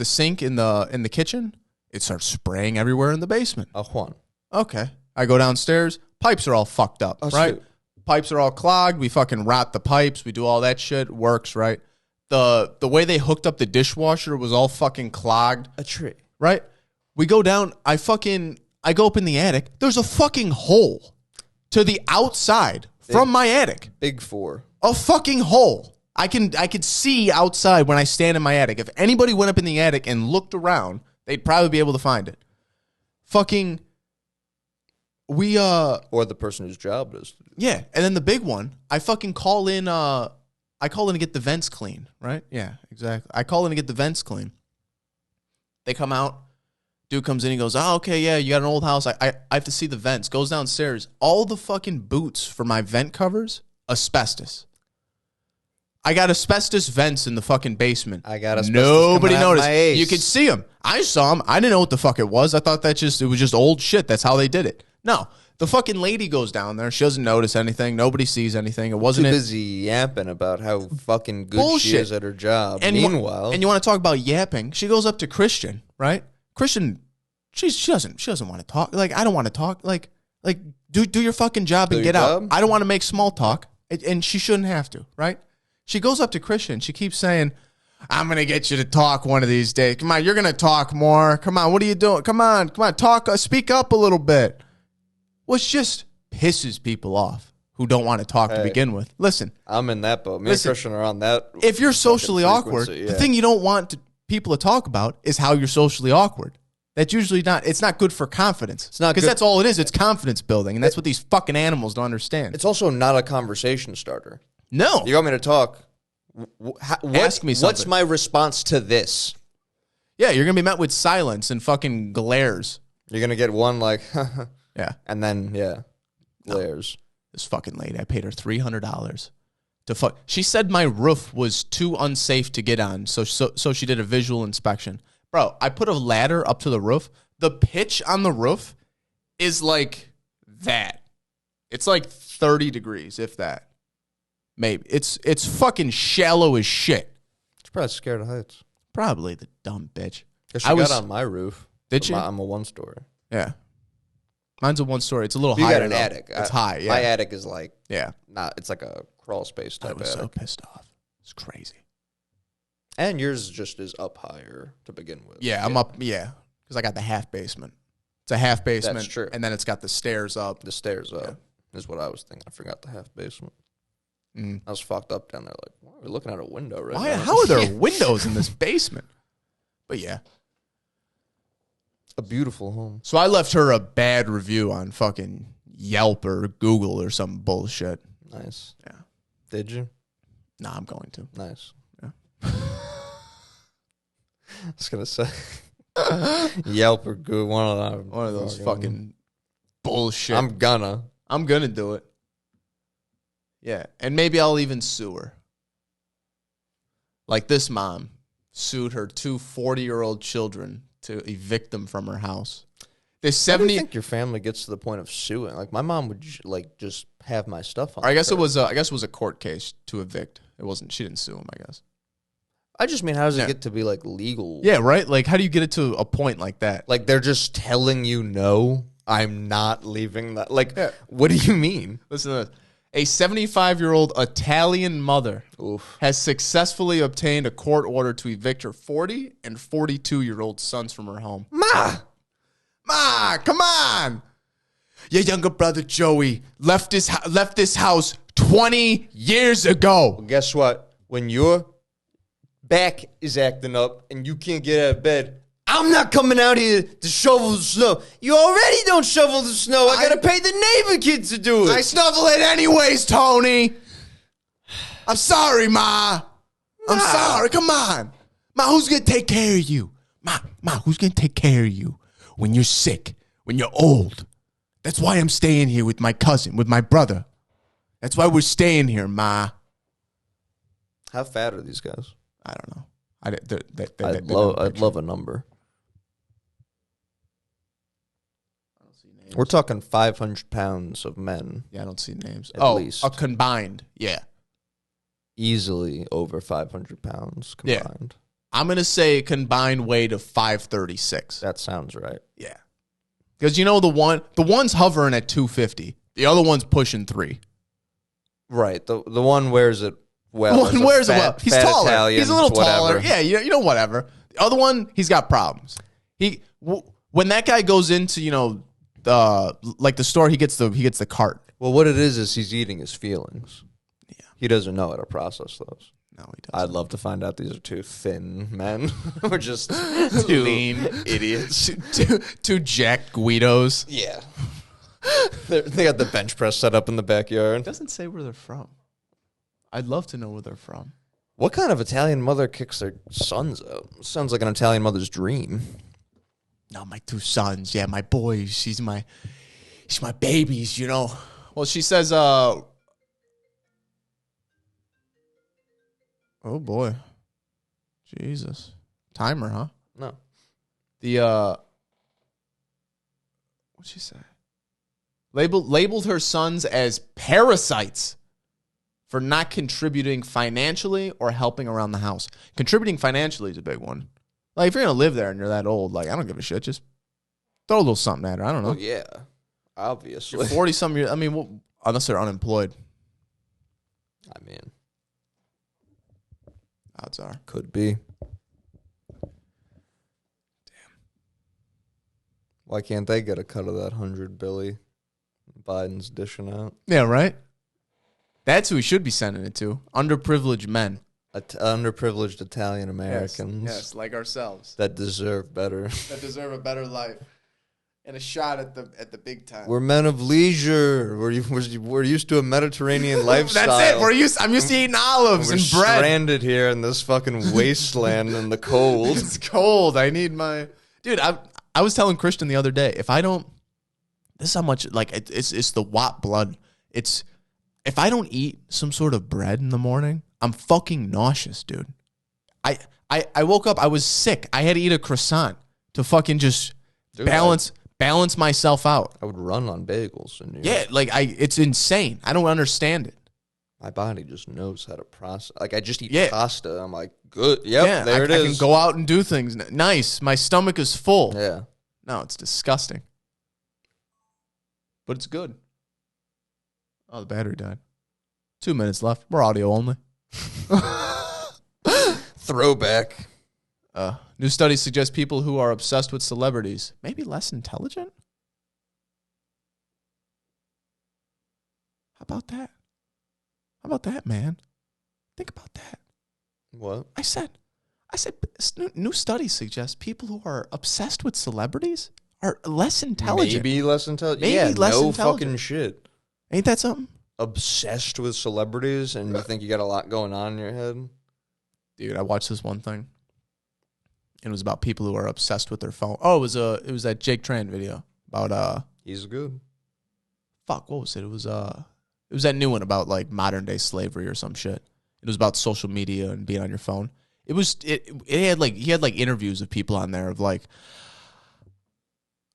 Speaker 2: sink in the kitchen. It starts spraying everywhere in the basement.
Speaker 3: A Juan.
Speaker 2: Okay. I go downstairs. Pipes are all fucked up,
Speaker 3: Oh,
Speaker 2: right?
Speaker 3: shoot.
Speaker 2: Pipes are all clogged. We fucking rot the pipes. We do all that shit. Works, right? The way they hooked up the dishwasher was all fucking clogged,
Speaker 3: A tree.
Speaker 2: right? We go down. I go up in the attic. There's a fucking hole to the outside from my attic.
Speaker 3: Big four.
Speaker 2: A fucking hole. I could see outside when I stand in my attic. If anybody went up in the attic and looked around, they'd probably be able to find it. Fucking we
Speaker 3: Or the person whose job it is.
Speaker 2: yeah, and then the big one, I fucking call in to get the vents clean, right? Yeah, exactly. I call in to get the vents clean. They come out. Dude comes in, he goes, "Oh, okay, yeah, you got an old house. I have to see the vents." Goes downstairs. All the fucking boots for my vent covers, asbestos. I got asbestos vents in the fucking basement.
Speaker 3: I got asbestos
Speaker 2: Nobody
Speaker 3: coming out
Speaker 2: noticed.
Speaker 3: my ace.
Speaker 2: You could see them. I saw them. I didn't know what the fuck it was. I thought it was just old shit. That's how they did it. No, the fucking lady goes down there. She doesn't notice anything. Nobody sees anything. It
Speaker 3: Too
Speaker 2: wasn't it.
Speaker 3: busy yapping about how fucking good she
Speaker 2: Bullshit.
Speaker 3: is at her job.
Speaker 2: And
Speaker 3: Meanwhile,
Speaker 2: and you want to talk about yapping? She goes up to Christian, right? Christian, she doesn't want to talk. Like, I don't want to talk. Like do your fucking job and
Speaker 3: Do
Speaker 2: get
Speaker 3: your
Speaker 2: out.
Speaker 3: job?
Speaker 2: I don't want to make small talk, and she shouldn't have to, right? She goes up to Christian. She keeps saying, "I'm gonna get you to talk one of these days. Come on, you're gonna talk more. Come on, what are you doing? Come on, talk. Speak up a little bit." Which just pisses people off who don't want to talk to
Speaker 3: Hey.
Speaker 2: begin with. Listen,
Speaker 3: I'm in that boat. Me
Speaker 2: Listen,
Speaker 3: and Christian are on that.
Speaker 2: if you're socially
Speaker 3: fucking
Speaker 2: awkward,
Speaker 3: frequency,
Speaker 2: the
Speaker 3: yeah.
Speaker 2: thing you don't want people to talk about is how you're socially awkward. That's usually it's not good for confidence. It's
Speaker 3: not
Speaker 2: because
Speaker 3: good-
Speaker 2: that's all it is. It's confidence building, and that's what these fucking animals don't understand.
Speaker 3: It's also not a conversation starter.
Speaker 2: No,
Speaker 3: You want me to talk?
Speaker 2: Ask me
Speaker 3: What's
Speaker 2: something.
Speaker 3: my response to this?
Speaker 2: yeah, you're gonna be met with silence and fucking glares.
Speaker 3: You're gonna get one like,
Speaker 2: Yeah,
Speaker 3: and then glares.
Speaker 2: this fucking lady, I paid her $300 to fuck. She said my roof was too unsafe to get on, so she did a visual inspection. Bro, I put a ladder up to the roof. The pitch on the roof is like that. It's like 30 degrees, if that. Maybe. It's fucking shallow as shit.
Speaker 3: She's probably scared of heights.
Speaker 2: Probably the dumb bitch.
Speaker 3: 'Cause she
Speaker 2: I
Speaker 3: got
Speaker 2: was-
Speaker 3: on my roof.
Speaker 2: Did
Speaker 3: But
Speaker 2: she?
Speaker 3: I'm a one-story.
Speaker 2: Yeah. Mine's a one story. It's a little
Speaker 3: You
Speaker 2: higher.
Speaker 3: got an
Speaker 2: though.
Speaker 3: attic.
Speaker 2: It's high, yeah.
Speaker 3: My attic is like
Speaker 2: Yeah.
Speaker 3: not. It's like a crawl space
Speaker 2: I
Speaker 3: type
Speaker 2: was
Speaker 3: attic.
Speaker 2: so pissed off. It's crazy.
Speaker 3: And yours just is up higher to begin with.
Speaker 2: Yeah, I'm up. Yeah, because I got the half basement. It's a half basement.
Speaker 3: That's true.
Speaker 2: And then it's got the stairs up.
Speaker 3: The stairs up is what I was thinking. I forgot the half basement.
Speaker 2: Mm.
Speaker 3: I was fucked up down there. Like, why are we looking out a window right
Speaker 2: Why?
Speaker 3: now?
Speaker 2: How are there windows in this basement? But yeah.
Speaker 3: A beautiful home.
Speaker 2: So I left her a bad review on fucking Yelp or Google or some bullshit.
Speaker 3: Nice.
Speaker 2: Yeah.
Speaker 3: Did you?
Speaker 2: Nah, I'm going to.
Speaker 3: Nice.
Speaker 2: Yeah.
Speaker 3: I was gonna say Yelp or Google.
Speaker 2: One of those fucking bullshit.
Speaker 3: I'm gonna.
Speaker 2: I'm gonna do it. Yeah, and maybe I'll even sue her. Like this mom sued her 2 40-year-old children to evict them from her house. There's
Speaker 3: I don't
Speaker 2: 70.
Speaker 3: think your family gets to the point of suing. Like my mom would like just have my stuff on.
Speaker 2: Or I guess
Speaker 3: her.
Speaker 2: it was a court case to evict. It wasn't. She didn't sue him, I guess.
Speaker 3: I just mean, how does
Speaker 2: Yeah.
Speaker 3: it get to be like legal?
Speaker 2: Yeah, right. Like, how do you get it to a point like that?
Speaker 3: Like they're just telling you no. I'm not leaving that. Like,
Speaker 2: Yeah.
Speaker 3: what do you mean?
Speaker 2: Listen to this. A 75-year-old Italian mother
Speaker 3: Oof.
Speaker 2: has successfully obtained a court order to evict her 40 and 42-year-old sons from her home.
Speaker 3: Ma.
Speaker 2: Ma, come on! Your younger brother Joey left this house 20 years ago.
Speaker 3: Well, guess what? When your back is acting up and you can't get out of bed, I'm not coming out here to shovel the snow. You already don't shovel the snow. I gotta pay the neighbor kids to do it.
Speaker 2: I snuffle it anyways, Tony. I'm sorry, Ma. I'm sorry. Come on. Ma, who's going to take care of you? Ma, who's going to take care of you when you're sick, when you're old? That's why I'm staying here with my cousin, with my brother. That's why we're staying here, Ma.
Speaker 3: How fat are these guys?
Speaker 2: I don't know.
Speaker 3: I'd love a number. We're talking 500 pounds of men.
Speaker 2: Yeah, I don't see names.
Speaker 3: At least.
Speaker 2: A combined. Yeah.
Speaker 3: Easily over 500 pounds
Speaker 2: Yeah.
Speaker 3: combined.
Speaker 2: I'm going to say combined weight of 536.
Speaker 3: That sounds right.
Speaker 2: Yeah. Because you know the one's hovering at 250. The other one's pushing 3.
Speaker 3: Right. The one wears it well.
Speaker 2: One wears it well. He's
Speaker 3: fat
Speaker 2: taller.
Speaker 3: Italian,
Speaker 2: He's a little taller.
Speaker 3: whatever.
Speaker 2: Yeah, you know, whatever. The other one, he's got problems. When that guy goes into, like the store, he gets the cart.
Speaker 3: Well, what it is he's eating his feelings.
Speaker 2: Yeah.
Speaker 3: He doesn't know how to process those.
Speaker 2: No, he doesn't.
Speaker 3: I'd love to find out these are 2 thin men. We're just
Speaker 2: Two
Speaker 3: lean idiots.
Speaker 2: two jacked Guidos.
Speaker 3: Yeah. They got the bench press set up in the backyard.
Speaker 2: It doesn't say where they're from. I'd love to know where they're from.
Speaker 3: What kind of Italian mother kicks their sons out? Sounds like an Italian mother's dream.
Speaker 2: No, my 2 sons. Yeah, my boys. She's my babies, you know. Well, she says, oh boy. Jesus. Timer, huh?
Speaker 3: No.
Speaker 2: What'd she say? Labeled her sons as parasites for not contributing financially or helping around the house. Contributing financially is a big one. Like, if you're going to live there and you're that old, like, I don't give a shit. Just throw a little something at her. I don't know.
Speaker 3: Oh, yeah. Obviously.
Speaker 2: 40-something years. I mean, well, unless they're unemployed,
Speaker 3: I mean,
Speaker 2: odds are.
Speaker 3: could be. Damn. Why can't they get a cut of that 100 Billy Biden's dishing out?
Speaker 2: Yeah, right? That's who we should be sending it to. Underprivileged men.
Speaker 3: Underprivileged Italian Americans.
Speaker 2: Yes, like ourselves.
Speaker 3: That deserve better.
Speaker 2: That deserve a better life. And a shot at the big time.
Speaker 3: We're men of leisure. We're used to a Mediterranean lifestyle.
Speaker 2: That's it. I'm used to eating olives
Speaker 3: We're
Speaker 2: and bread.
Speaker 3: stranded here in this fucking wasteland in the cold.
Speaker 2: It's cold. I need my dude. I was telling Christian the other day, if I don't, this is how much like it's the WAP blood. It's if I don't eat some sort of bread in the morning, I'm fucking nauseous, dude. I woke up, I was sick. I had to eat a croissant to fucking just balance myself out.
Speaker 3: I would run on bagels in New York.
Speaker 2: Yeah, like it's insane. I don't understand it.
Speaker 3: My body just knows how to process. Like, I just eat
Speaker 2: Yeah.
Speaker 3: pasta. I'm like, good. Yep,
Speaker 2: Yeah,
Speaker 3: there it is.
Speaker 2: I can go out and do things. Nice. My stomach is full.
Speaker 3: Yeah.
Speaker 2: No, it's disgusting. But it's good. Oh, the battery died. 2 minutes left. We're audio only.
Speaker 3: Throwback.
Speaker 2: New studies suggest people who are obsessed with celebrities may be less intelligent. How about that? How about that, man? Think about that.
Speaker 3: What?
Speaker 2: I said, new studies suggest people who are obsessed with celebrities are less intelligent.
Speaker 3: Maybe less intelligent.
Speaker 2: Maybe
Speaker 3: yeah,
Speaker 2: less
Speaker 3: no
Speaker 2: intelligent.
Speaker 3: fucking shit.
Speaker 2: Ain't that something?
Speaker 3: Obsessed with celebrities and you think you got a lot going on in your head?
Speaker 2: Dude, I watched this one thing. It was about people who are obsessed with their phone. Oh, it was that Jake Tran video about
Speaker 3: He's good.
Speaker 2: fuck, what was it? It was It was that new one about like modern day slavery or some shit. It was about social media and being on your phone. It had like he had like interviews of people on there of like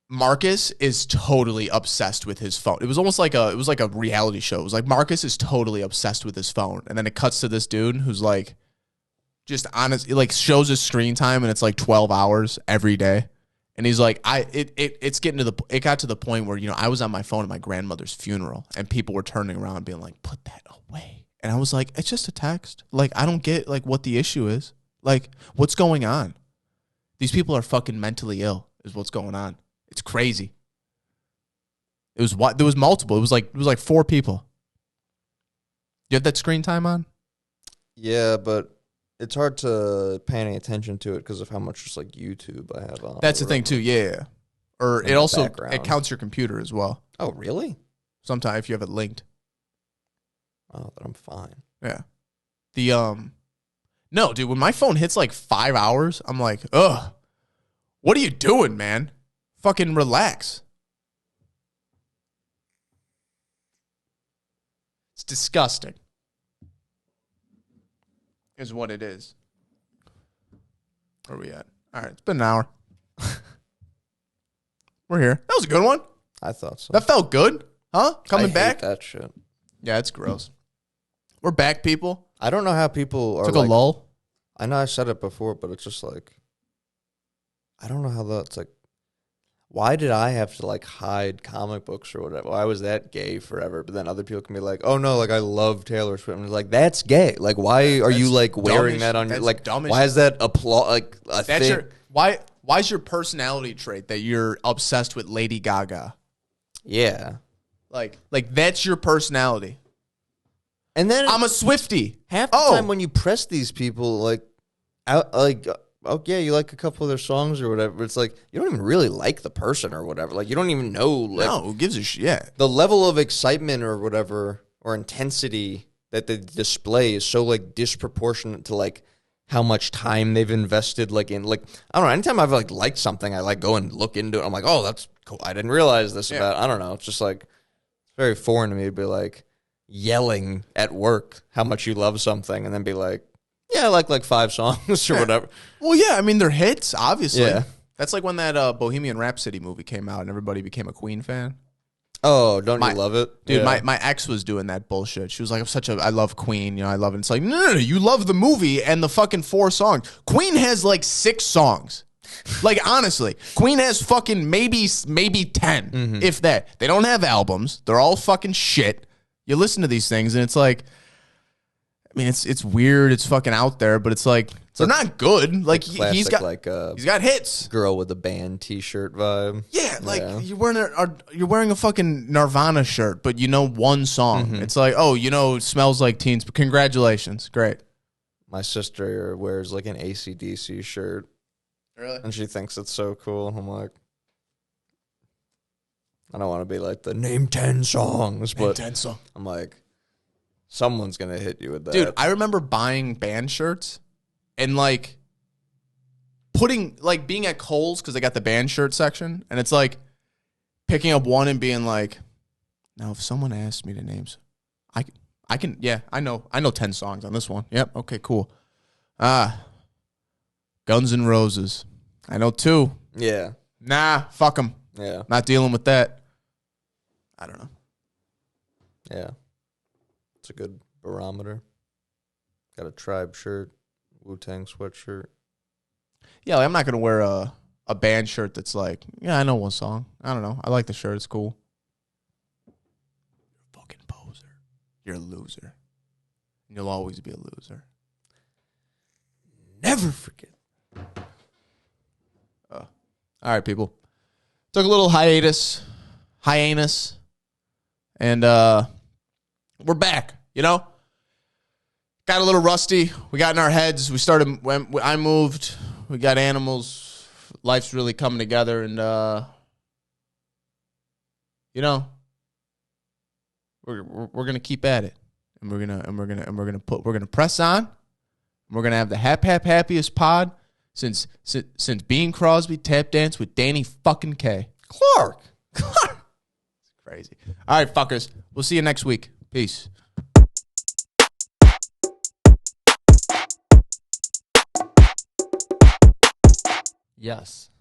Speaker 2: Marcus is totally obsessed with his phone. It was like a reality show. It was like Marcus is totally obsessed with his phone, and then it cuts to this dude who's like just honest. It like shows his screen time, and it's like 12 hours every day. And he's like, it got to the point where, you know, I was on my phone at my grandmother's funeral, and people were turning around being like, put that away. And I was like, it's just a text. Like, I don't get like what the issue is. Like, what's going on? These people are fucking mentally ill is what's going on. It's crazy. There was multiple. It was like 4 people. You have that screen time on?
Speaker 3: Yeah, but it's hard to pay any attention to it because of how much just like YouTube I have on.
Speaker 2: That's the thing too. Yeah. Or
Speaker 3: In
Speaker 2: it
Speaker 3: the
Speaker 2: also
Speaker 3: background.
Speaker 2: it counts your computer as well.
Speaker 3: Oh, really?
Speaker 2: Sometimes if you have it linked.
Speaker 3: Oh, then I'm fine.
Speaker 2: Yeah. No, dude, when my phone hits like 5 hours, I'm like, ugh. What are you doing, man? Fucking relax. It's disgusting. Is what it is. Where are we at? All right, it's been an hour. We're here. That was a good one.
Speaker 3: I thought so.
Speaker 2: That felt good. Huh? Coming
Speaker 3: I hate
Speaker 2: back?
Speaker 3: that shit.
Speaker 2: Yeah, it's gross. We're back, people.
Speaker 3: I don't know how people are
Speaker 2: Took
Speaker 3: like,
Speaker 2: a lull.
Speaker 3: I know I said it before, but it's just like, I don't know how that's like, why did I have to like hide comic books or whatever? Why was that gay forever? But then other people can be like, oh no, like I love Taylor Swift. And it's like, that's gay. Like, why are you like wearing that on your, like, why is that like a
Speaker 2: That's
Speaker 3: thing?
Speaker 2: why's your personality trait that you're obsessed with Lady Gaga?
Speaker 3: Yeah.
Speaker 2: Like that's your personality.
Speaker 3: And then
Speaker 2: I'm a Swiftie.
Speaker 3: half the time when you press these people, like, out, like, oh yeah, you like a couple of their songs or whatever. It's like you don't even really like the person or whatever. Like you don't even know. Like,
Speaker 2: no, who gives a shit? Yeah.
Speaker 3: the level of excitement or whatever or intensity that they display is so like disproportionate to like how much time they've invested. Like in like I don't know. Anytime I've like liked something, I like go and look into it. I'm like, oh, that's cool. I didn't realize this about. I don't know. It's just like it's very foreign to me to be like yelling at work how much you love something and then be like, yeah, I like 5 songs or whatever.
Speaker 2: Well, yeah, I mean they're hits, obviously.
Speaker 3: Yeah.
Speaker 2: That's like when that Bohemian Rhapsody movie came out and everybody became a Queen fan.
Speaker 3: Oh, don't you love it?
Speaker 2: Dude,
Speaker 3: Yeah.
Speaker 2: my ex was doing that bullshit. She was like, I love Queen, you know, I love it. It's like, no, you love the movie and the fucking 4 songs. Queen has like 6 songs. Like, honestly, Queen has fucking maybe 10, if that. They don't have albums. They're all fucking shit. You listen to these things and it's like, I mean, it's weird. It's fucking out there, but it's like, they're not good. Like,
Speaker 3: Classic,
Speaker 2: he's got hits.
Speaker 3: girl with a band T-shirt vibe.
Speaker 2: Yeah, like
Speaker 3: Yeah.
Speaker 2: you're wearing a fucking Nirvana shirt, but you know one song. It's like, oh, you know, it Smells Like Teens. But congratulations, great.
Speaker 3: My sister wears like an AC/DC shirt,
Speaker 2: Really?
Speaker 3: and she thinks it's so cool. I'm like, I don't want to be like the name 10 songs, but I'm like, someone's gonna hit you with that,
Speaker 2: Dude, I remember buying band shirts and like being at Kohl's because they got the band shirt section, and it's like picking up one and being like, now if someone asked me to name, I can, yeah, I know 10 songs on this one. Yep, okay, cool. Guns N' Roses, I know 2.
Speaker 3: Yeah,
Speaker 2: Nah, fuck them.
Speaker 3: yeah,
Speaker 2: Not dealing with that. I don't know.
Speaker 3: yeah. It's a good barometer. Got a Tribe shirt, Wu-Tang sweatshirt.
Speaker 2: Yeah, like, I'm not gonna wear a band shirt that's like, yeah, I know one song. I don't know. I like the shirt. It's cool. You're a fucking poser. You're a loser. And you'll always be a loser.
Speaker 3: Never forget.
Speaker 2: All right, people. Took a little hiatus, and we're back. You know, got a little rusty. We got in our heads. We started when I moved. We got animals. Life's really coming together, and you know, we're gonna keep at it, and we're gonna press on. We're gonna have the happiest pod since Bean Crosby tap dance with Danny fucking K.
Speaker 3: Clark.
Speaker 2: It's crazy. All right, fuckers. We'll see you next week. Peace.
Speaker 3: Yes.